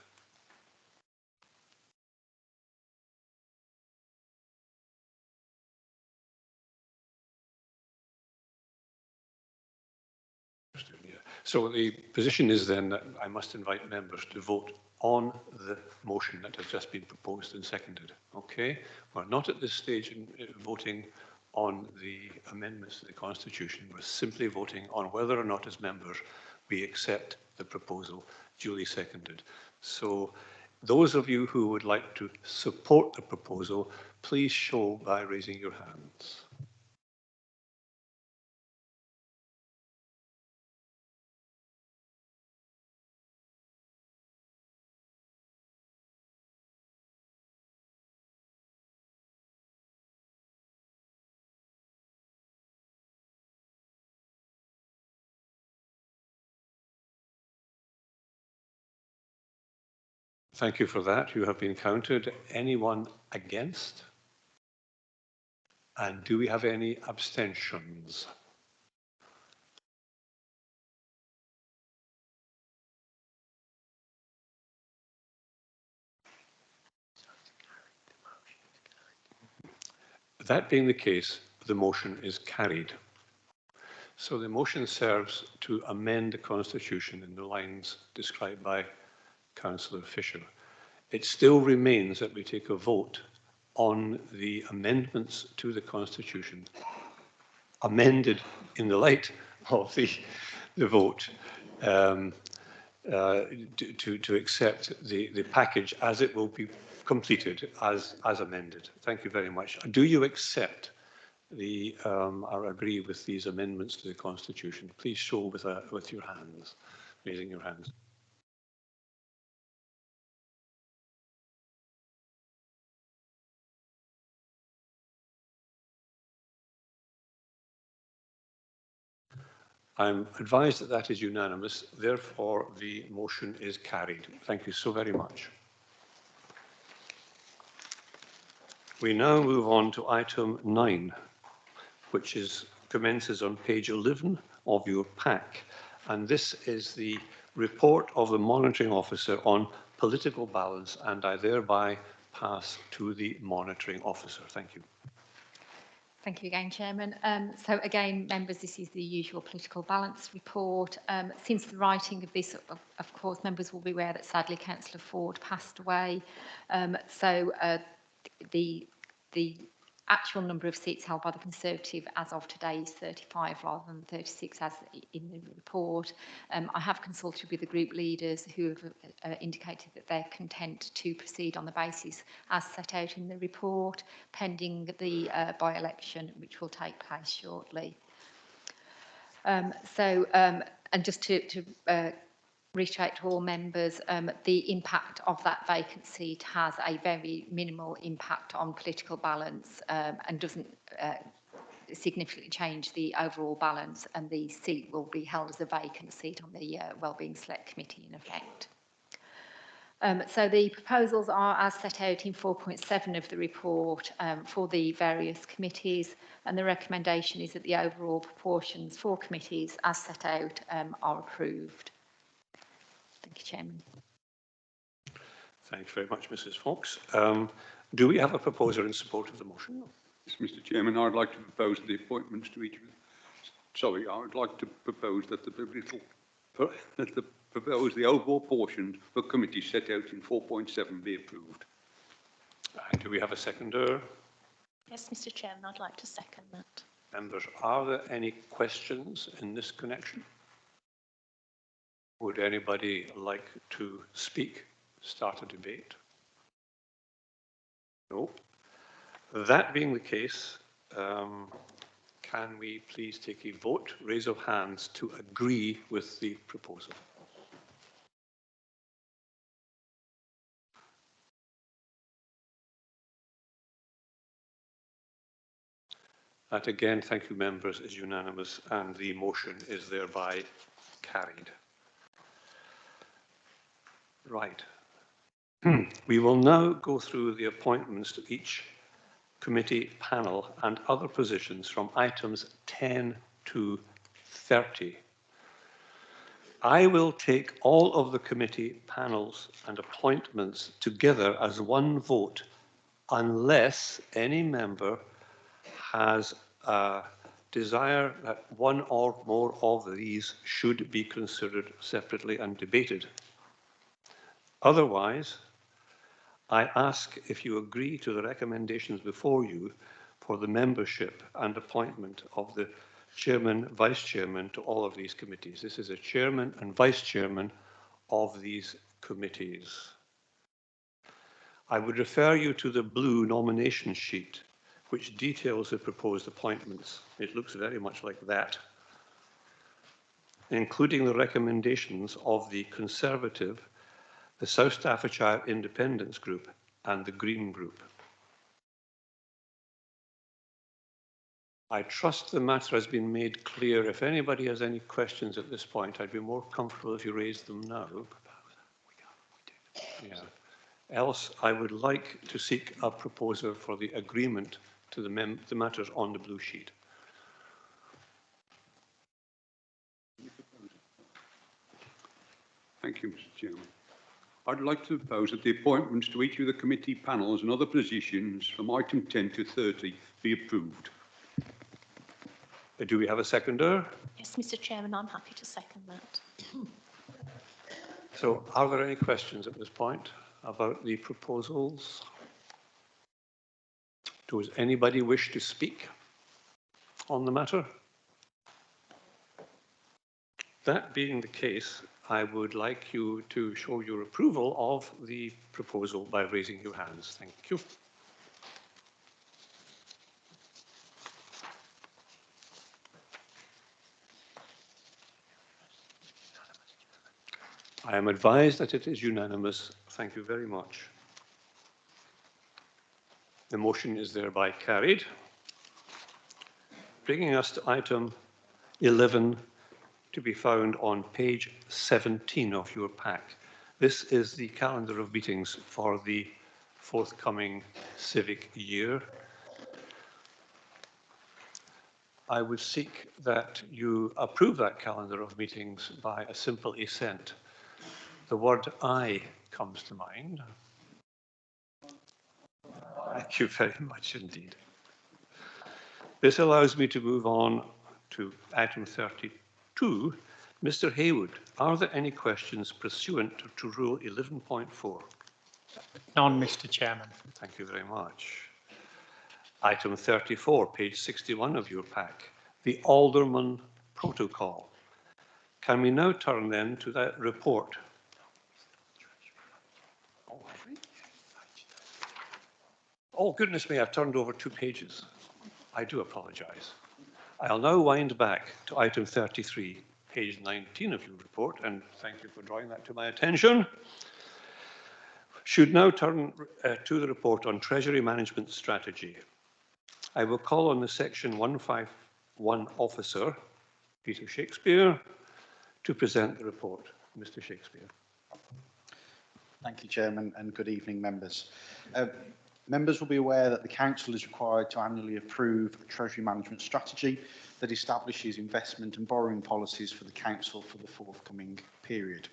So the position is then that I must invite members to vote on the motion that has just been proposed and seconded. Okay, we're not at this stage in voting on the amendments to the Constitution. We're simply voting on whether or not as members we accept the proposal duly seconded. So those of you who would like to support the proposal, please show by raising your hands. Thank you for that. You have been counted. Anyone against? And do we have any abstentions? That being the case, the motion is carried. So the motion serves to amend the Constitution in the lines described by Councillor Fisher. It still remains that we take a vote on the amendments to the Constitution, amended in the light of the the vote to accept the package as it will be completed as amended. Thank you very much. Do you accept or agree with these amendments to the Constitution? Please show with your hands, raising your hands. I'm advised that that is unanimous. Therefore, the motion is carried. Thank you so very much. We now move on to item 9, which commences on page 11 of your pack. And this is the report of the monitoring officer on political balance, and I thereby pass to the monitoring officer. Thank you. Thank you again, Chairman. So again, members, this is the usual political balance report. Since the writing of this, of course, members will be aware that sadly Councillor Ford passed away. The actual number of seats held by the Conservative as of today is 35 rather than 36 as in the report. I have consulted with the group leaders who have indicated that they're content to proceed on the basis as set out in the report, pending the by-election, which will take place shortly. And just to reiterate to all members, the impact of that vacant seat has a very minimal impact on political balance and doesn't significantly change the overall balance, and the seat will be held as a vacant seat on the Wellbeing Select Committee in effect. So the proposals are as set out in 4.7 of the report for the various committees, and the recommendation is that the overall proportions for committees as set out are approved. Thank you, Chairman. Thanks very much, Mrs. Fox. Do we have a proposer in support of the motion? Yes, Mr. Chairman, I'd like to propose the appointments to each of the... Sorry, I would like to propose that the overall portions for committees set out in 4.7 be approved. Do we have a seconder? Yes, Mr. Chairman, I'd like to second that. Members, are there any questions in this connection? Would anybody like to speak, start a debate? No. That being the case, can we please take a vote, raise of hands, to agree with the proposal? That again, thank you members, is unanimous and the motion is thereby carried. Right. We will now go through the appointments to each committee panel and other positions from items 10 to 30. I will take all of the committee panels and appointments together as one vote unless any member has a desire that one or more of these should be considered separately and debated. Otherwise, I ask if you agree to the recommendations before you for the membership and appointment of the chairman, vice chairman to all of these committees. This is a chairman and vice chairman of these committees. I would refer you to the blue nomination sheet, which details the proposed appointments. It looks very much like that, including the recommendations of the Conservative, the South Staffordshire Independence Group and the Green Group. I trust the matter has been made clear. If anybody has any questions at this point, I'd be more comfortable if you raised them now. Yeah. Else, I would like to seek a proposer for the agreement to the matters on the blue sheet. Thank you, Mr. Chairman. I'd like to propose that the appointments to each of the committee panels and other positions from item 10 to 30 be approved. Do we have a seconder? Yes, Mr. Chairman, I'm happy to second that. So are there any questions at this point about the proposals? Does anybody wish to speak on the matter? That being the case, I would like you to show your approval of the proposal by raising your hands. Thank you. I am advised that it is unanimous. Thank you very much. The motion is thereby carried. Bringing us to item 11, to be found on page 17 of your pack. This is the calendar of meetings for the forthcoming civic year. I would seek that you approve that calendar of meetings by a simple assent. The word "I" comes to mind. Thank you very much indeed. This allows me to move on to item 32. Mr. Haywood, are there any questions pursuant to Rule 11.4? None, Mr. Chairman. Thank you very much. Item 34, page 61 of your pack, the Alderman Protocol. Can we now turn then to that report? Oh, goodness me, I've turned over 2 pages. I do apologise. I'll now wind back to item 33, page 19 of your report, and thank you for drawing that to my attention. Should now turn to the report on Treasury Management Strategy. I will call on the Section 151 officer, Peter Shakespeare, to present the report. Mr. Shakespeare. Thank you, Chairman, and good evening, members. Members will be aware that the Council is required to annually approve a Treasury Management Strategy that establishes investment and borrowing policies for the Council for the forthcoming period.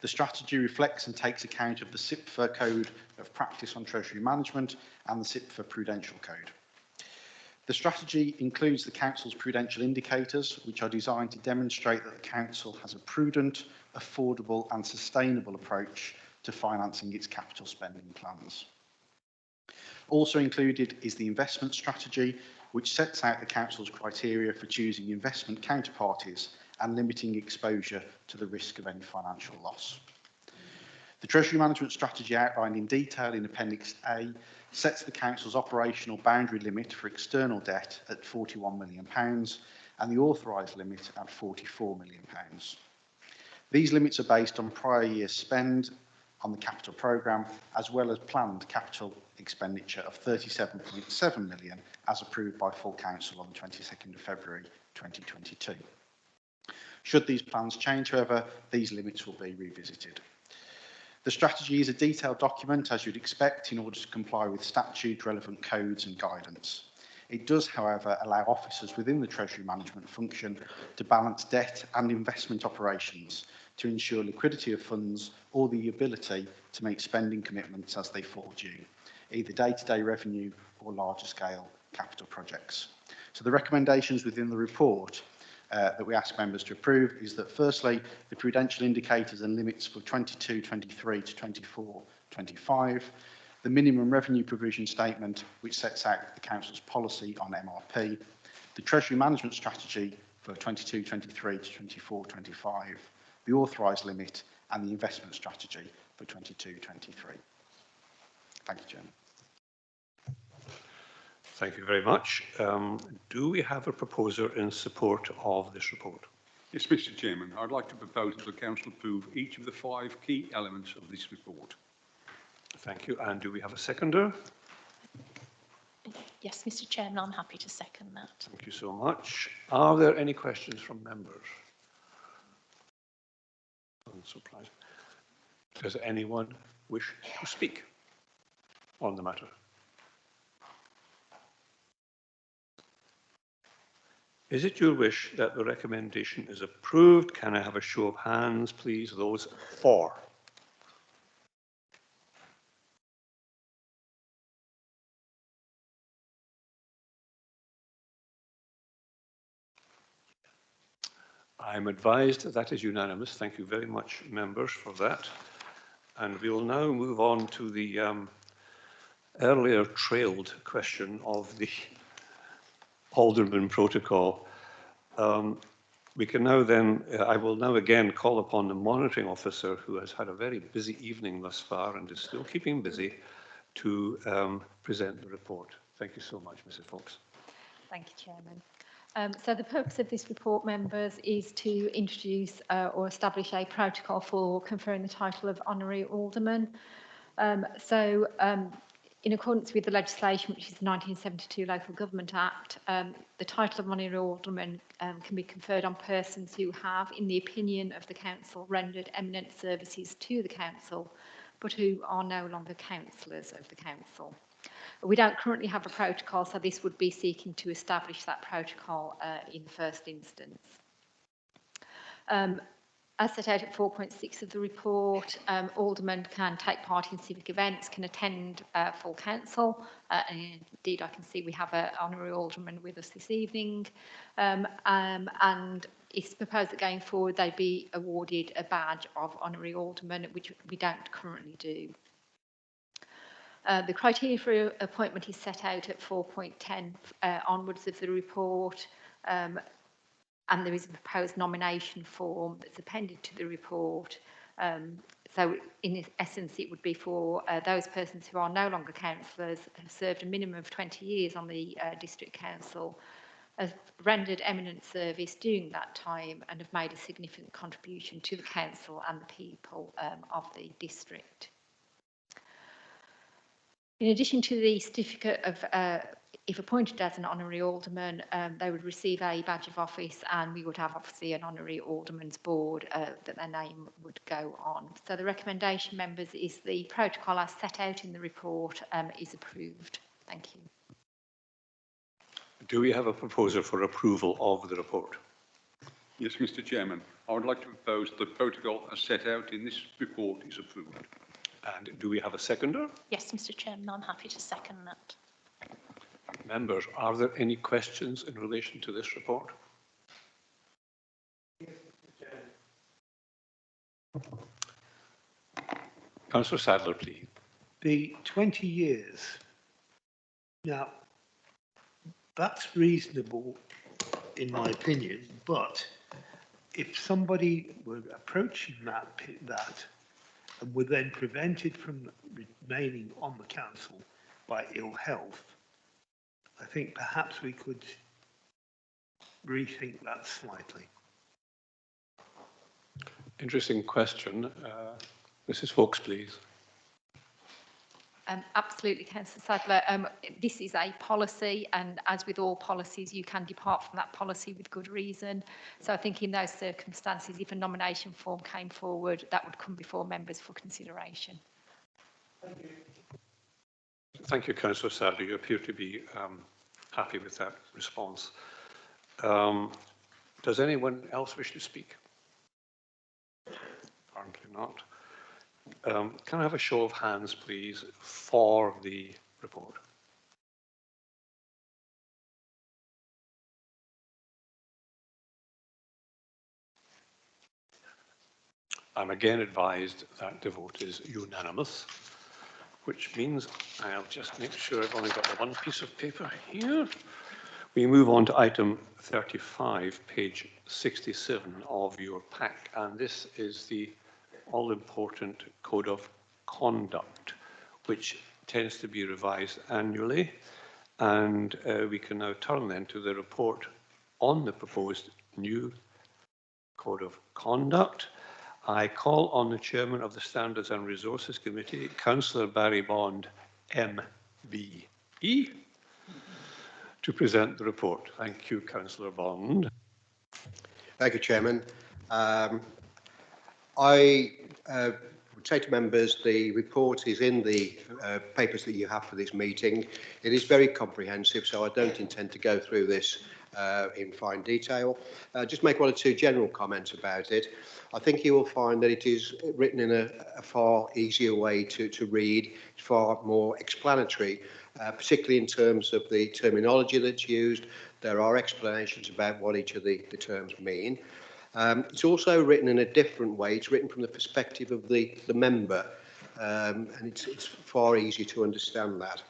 The strategy reflects and takes account of the CIPFA Code of Practice on Treasury Management and the CIPFA Prudential Code. The strategy includes the Council's prudential indicators, which are designed to demonstrate that the Council has a prudent, affordable and sustainable approach to financing its capital spending plans. Also included is the investment strategy, which sets out the Council's criteria for choosing investment counterparties and limiting exposure to the risk of any financial loss. The Treasury Management Strategy outlined in detail in Appendix A sets the Council's operational boundary limit for external debt at £41 million and the authorised limit at £44 million. These limits are based on prior year's spend on the capital programme, as well as planned capital expenditure of £37.7 million, as approved by full Council on the 22nd of February 2022. Should these plans change, however, these limits will be revisited. The strategy is a detailed document, as you'd expect, in order to comply with statute, relevant codes and guidance. It does, however, allow officers within the Treasury management function to balance debt and investment operations to ensure liquidity of funds or the ability to make spending commitments as they fall due, either day-to-day revenue or larger-scale capital projects. So the recommendations within the report that we ask members to approve is that, firstly, the prudential indicators and limits for 22-23 to 24-25, the minimum revenue provision statement, which sets out the Council's policy on MRP, the Treasury Management Strategy for 22-23 to 24-25, the authorised limit, and the investment strategy for 22-23. Thank you, Chairman. Thank you very much. Do we have a proposer in support of this report? Yes, Mr. Chairman, I'd like to propose that the Council approve each of the 5 key elements of this report. Thank you. And do we have a seconder? Yes, Mr. Chairman, I'm happy to second that. Thank you so much. Are there any questions from members? Unsurprising. Does anyone wish to speak on the matter? Is it your wish that the recommendation is approved? Can I have a show of hands, please? Those for. I'm advised that is unanimous. Thank you very much, members, for that. And we will now move on to the earlier trailed question of the Alderman Protocol. We can now then, I will now again call upon the monitoring officer, who has had a very busy evening thus far and is still keeping busy, to present the report. Thank you so much, Mrs. Fox. Thank you, Chairman. So the purpose of this report, members, is to introduce or establish a protocol for conferring the title of Honorary Alderman. In accordance with the legislation, which is the 1972 Local Government Act, the title of Honorary Alderman can be conferred on persons who have, in the opinion of the Council, rendered eminent services to the Council, but who are no longer councillors of the Council. We don't currently have a protocol, so this would be seeking to establish that protocol in the first instance. As set out at 4.6 of the report, aldermen can take part in civic events, can attend full council, and indeed I can see we have an honorary alderman with us this evening, and it's proposed that going forward they be awarded a badge of honorary alderman, which we don't currently do. The criteria for appointment is set out at 4.10 onwards of the report, and there is a proposed nomination form that's appended to the report. So in essence, it would be for those persons who are no longer councillors, have served a minimum of 20 years on the district council, have rendered eminent service during that time, and have made a significant contribution to the council and the people of the district. In addition to the certificate of, if appointed as an honorary alderman, they would receive a badge of office, and we would have obviously an honorary alderman's board that their name would go on. So the recommendation, members, is the protocol as set out in the report is approved. Thank you. Do we have a proposal for approval of the report? Yes, Mr. Chairman. I would like to propose the protocol as set out in this report is approved. And do we have a seconder? Yes, Mr. Chairman, I'm happy to second that. Members, are there any questions in relation to this report? Councillor Sadler, please. The 20 years. Now, that's reasonable in my opinion, but if somebody were approaching that and were then prevented from remaining on the council by ill health, I think perhaps we could rethink that slightly. Interesting question. Mrs. Fox, please. Absolutely, Councillor Sadler. This is a policy, and as with all policies, you can depart from that policy with good reason. So I think in those circumstances, if a nomination form came forward, that would come before members for consideration. Thank you, Councillor Sadler. You appear to be happy with that response. Does anyone else wish to speak? Apparently not. Can I have a show of hands, please, for the report? I'm again advised that the vote is unanimous, which means I'll just make sure I've only got the one piece of paper here. We move on to item 35, page 67 of your pack, and this is the all-important Code of Conduct, which tends to be revised annually. And we can now turn then to the report on the proposed new Code of Conduct. I call on the Chairman of the Standards and Resources Committee, Councillor Barry Bond, MBE, to present the report. Thank you, Councillor Bond. Thank you, Chairman. I would say to members, the report is in the papers that you have for this meeting. It is very comprehensive, so I don't intend to go through this in fine detail. Just make one or two general comments about it. I think you will find that it is written in a far easier way to read, far more explanatory, particularly in terms of the terminology that's used. There are explanations about what each of the terms mean. It's also written in a different way. It's written from the perspective of the member, and it's far easier to understand that.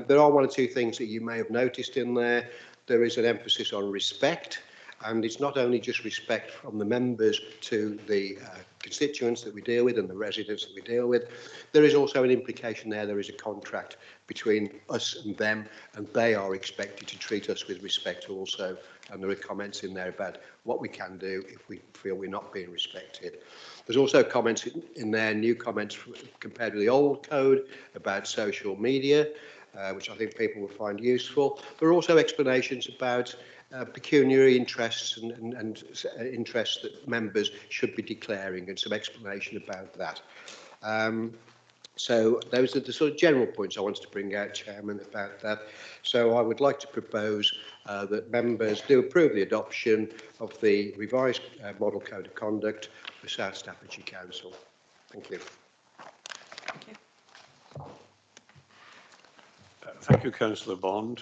There are one or two things that you may have noticed in there. There is an emphasis on respect, And it's not only just respect from the members to the constituents that we deal with and the residents that we deal with. There is also an implication there. There is a contract between us and them, and they are expected to treat us with respect also. And there are comments in there about what we can do if we feel we're not being respected. There's also comments in there, new comments compared with the old code about social media, which I think people will find useful. There are also explanations about pecuniary interests and interests that members should be declaring, and some explanation about that. So those are the sort of general points I wanted to bring out, Chairman, about that. So I would like to propose that members do approve the adoption of the revised Model Code of Conduct for South Staffordshire Council. Thank you. Thank you. Thank you, Councillor Bond.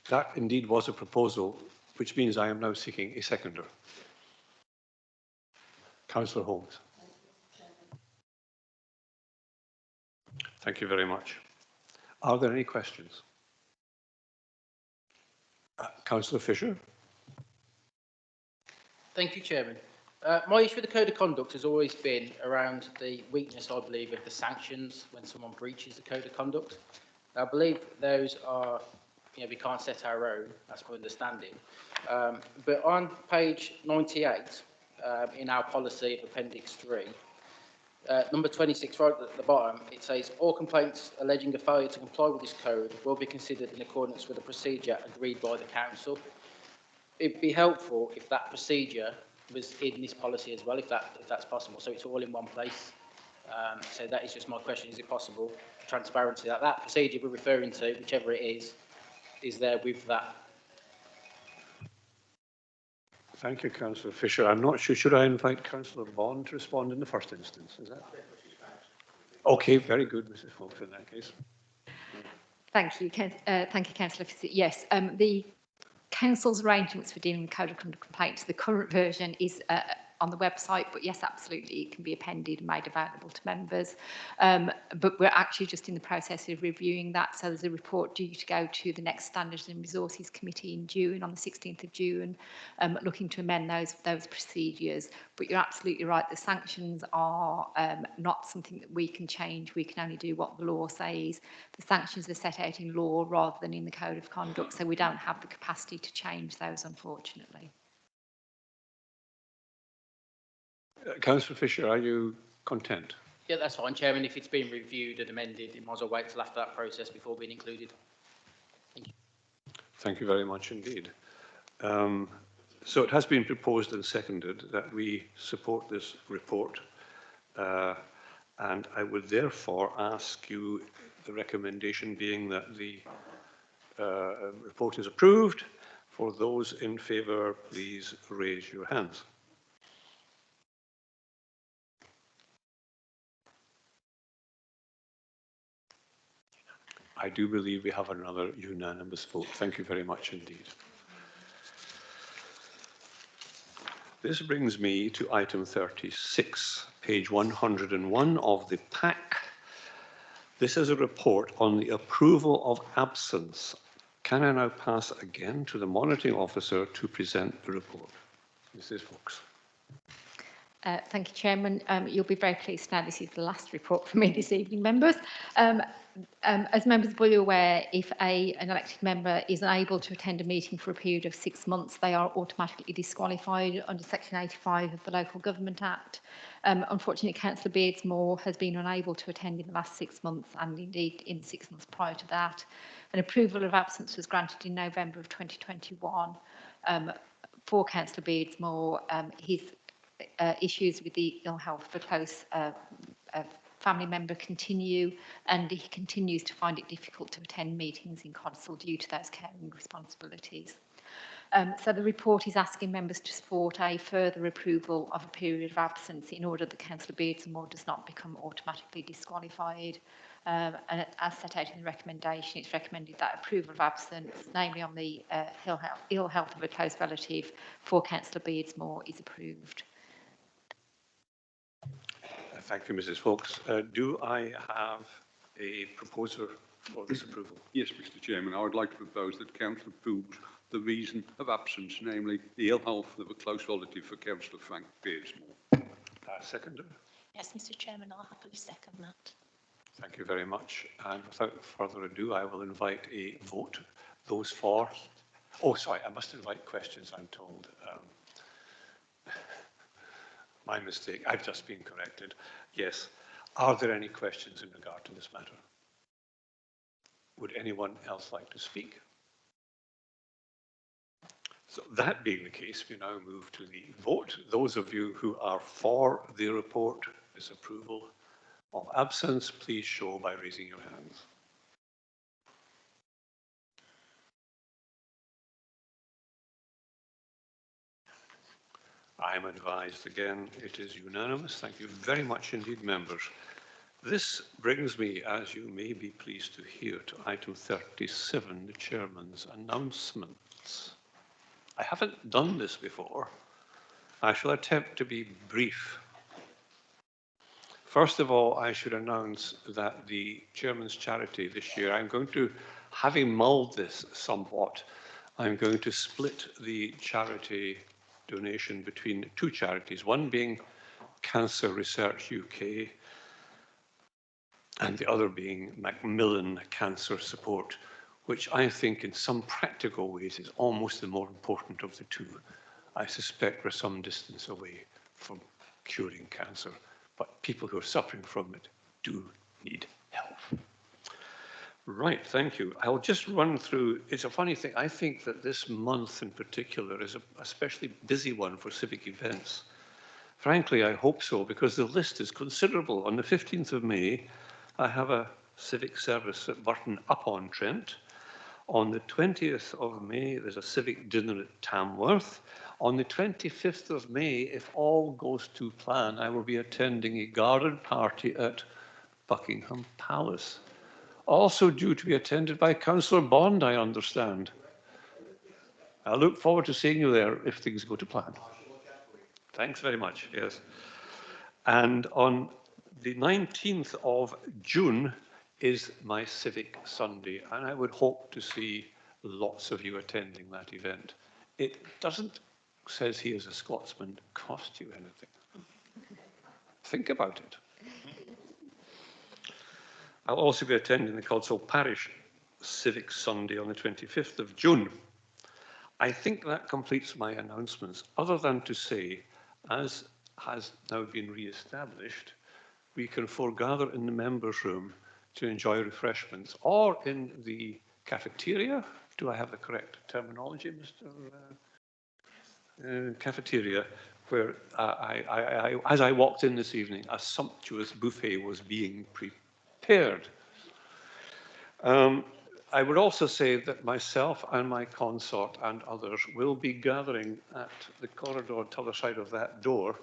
That indeed was a proposal, which means I am now seeking a seconder. Councillor Holmes. Thank you very much. Are there any questions? Councillor Fisher. Thank you, Chairman. My issue with the Code of Conduct has always been around the weakness, I believe, of the sanctions when someone breaches the Code of Conduct. I believe those are, we can't set our own, that's my understanding. But on page 98, in our policy of Appendix 3, number 26, right at the bottom, it says, all complaints alleging a failure to comply with this code will be considered in accordance with the procedure agreed by the Council. It'd be helpful if that procedure was in this policy as well, if that's possible, so it's all in one place. So that is just my question, is it possible, for transparency, that that procedure we're referring to, whichever it is there with that? Thank you, Councillor Fisher. I'm not sure, should I invite Councillor Bond to respond in the first instance? Is that? Okay, very good, Mrs. Fox, in that case. Thank you, Councillor Fisher. Yes, the Council's arrangements for dealing with Code of Conduct complaints, the current version is on the website, but yes, absolutely, it can be appended and made available to members. But we're actually just in the process of reviewing that, so there's a report due to go to the next Standards and Resources Committee in June, on the 16th of June, looking to amend those procedures. But you're absolutely right, the sanctions are not something that we can change, we can only do what the law says. The sanctions are set out in law rather than in the Code of Conduct, so we don't have the capacity to change those, unfortunately. Councillor Fisher, are you content? Yeah, that's fine, Chairman. If it's been reviewed and amended, it might as well wait till after that process before being included. Thank you. Thank you very much indeed. So it has been proposed and seconded that we support this report, and I would therefore ask you, the recommendation being that the report is approved. For those in favour, please raise your hands. I do believe we have another unanimous vote. Thank you very much indeed. This brings me to item 36, page 101 of the pack. This is a report on the approval of absence. Can I now pass again to the monitoring officer to present the report? Mrs. Fox. Thank you, Chairman. You'll be very pleased to know this is the last report for me this evening, members. As members will be aware, if an elected member is unable to attend a meeting for a period of 6 months, they are automatically disqualified under Section 85 of the Local Government Act. Unfortunately, Councillor Beardsmore has been unable to attend in the last 6 months, and indeed in the 6 months prior to that. An approval of absence was granted in November of 2021 for Councillor Beardsmore. His issues with the ill health of a close family member continue, and he continues to find it difficult to attend meetings in Codsall due to those caring responsibilities. So the report is asking members to support a further approval of a period of absence in order that Councillor Beardsmore does not become automatically disqualified. And as set out in the recommendation, it's recommended that approval of absence, namely on the ill health of a close relative for Councillor Beardsmore, is approved. Thank you, Mrs. Fox. Do I have a proposer for this approval? Yes, Mr. Chairman. I would like to propose that Councillor Poobs the reason of absence, namely the ill health of a close relative for Councillor Frank Beardsmore. Seconder. Yes, Mr. Chairman, I'll happily second that. Thank you very much. And without further ado, I will invite a vote. Those for? Oh, sorry, I must invite questions, I'm told. My mistake. I've just been corrected. Yes. Are there any questions in regard to this matter? Would anyone else like to speak? So that being the case, we now move to the vote. Those of you who are for the report, this approval of absence, please show by raising your hands. I'm advised again it is unanimous. Thank you very much indeed, members. This brings me, as you may be pleased to hear, to item 37, the Chairman's announcements. I haven't done this before. I shall attempt to be brief. First of all, I should announce that the Chairman's charity this year, I'm going to, having mulled this somewhat, I'm going to split the charity donation between two charities, one being Cancer Research UK and the other being Macmillan Cancer Support, which I think in some practical ways is almost the more important of the two. I suspect we're some distance away from curing cancer, but people who are suffering from it do need help. Right, thank you. I'll just run through, it's a funny thing, I think that this month in particular is a especially busy one for civic events. Frankly, I hope so, because the list is considerable. On the 15th of May, I have a civic service at Burton-upon-Trent. On the 20th of May, there's a civic dinner at Tamworth. On the 25th of May, if all goes to plan, I will be attending a garden party at Buckingham Palace. Also due to be attended by Councillor Bond, I understand. I look forward to seeing you there if things go to plan. Thanks very much, yes. And on the 19th of June is my Civic Sunday, and I would hope to see lots of you attending that event. It doesn't, says he as a Scotsman, cost you anything. Think about it. I'll also be attending the Codsall Parish Civic Sunday on the 25th of June. I think that completes my announcements, other than to say, as has now been re-established, we can foregather in the members' room to enjoy refreshments, or in the cafeteria. Do I have the correct terminology, Mr. Cafeteria, where as I walked in this evening, a sumptuous buffet was being prepared. I would also say that myself and my consort and others will be gathering at the corridor on the other side of that door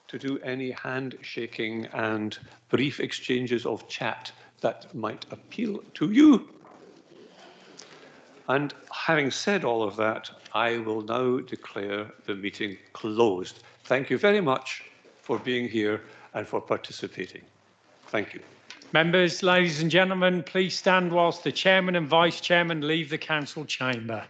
to do any handshaking and brief exchanges of chat that might appeal to you. And having said all of that, I will now declare the meeting closed. Thank you very much for being here and for participating. Thank you. Members, ladies and gentlemen, please stand whilst the Chairman and Vice Chairman leave the Council chamber.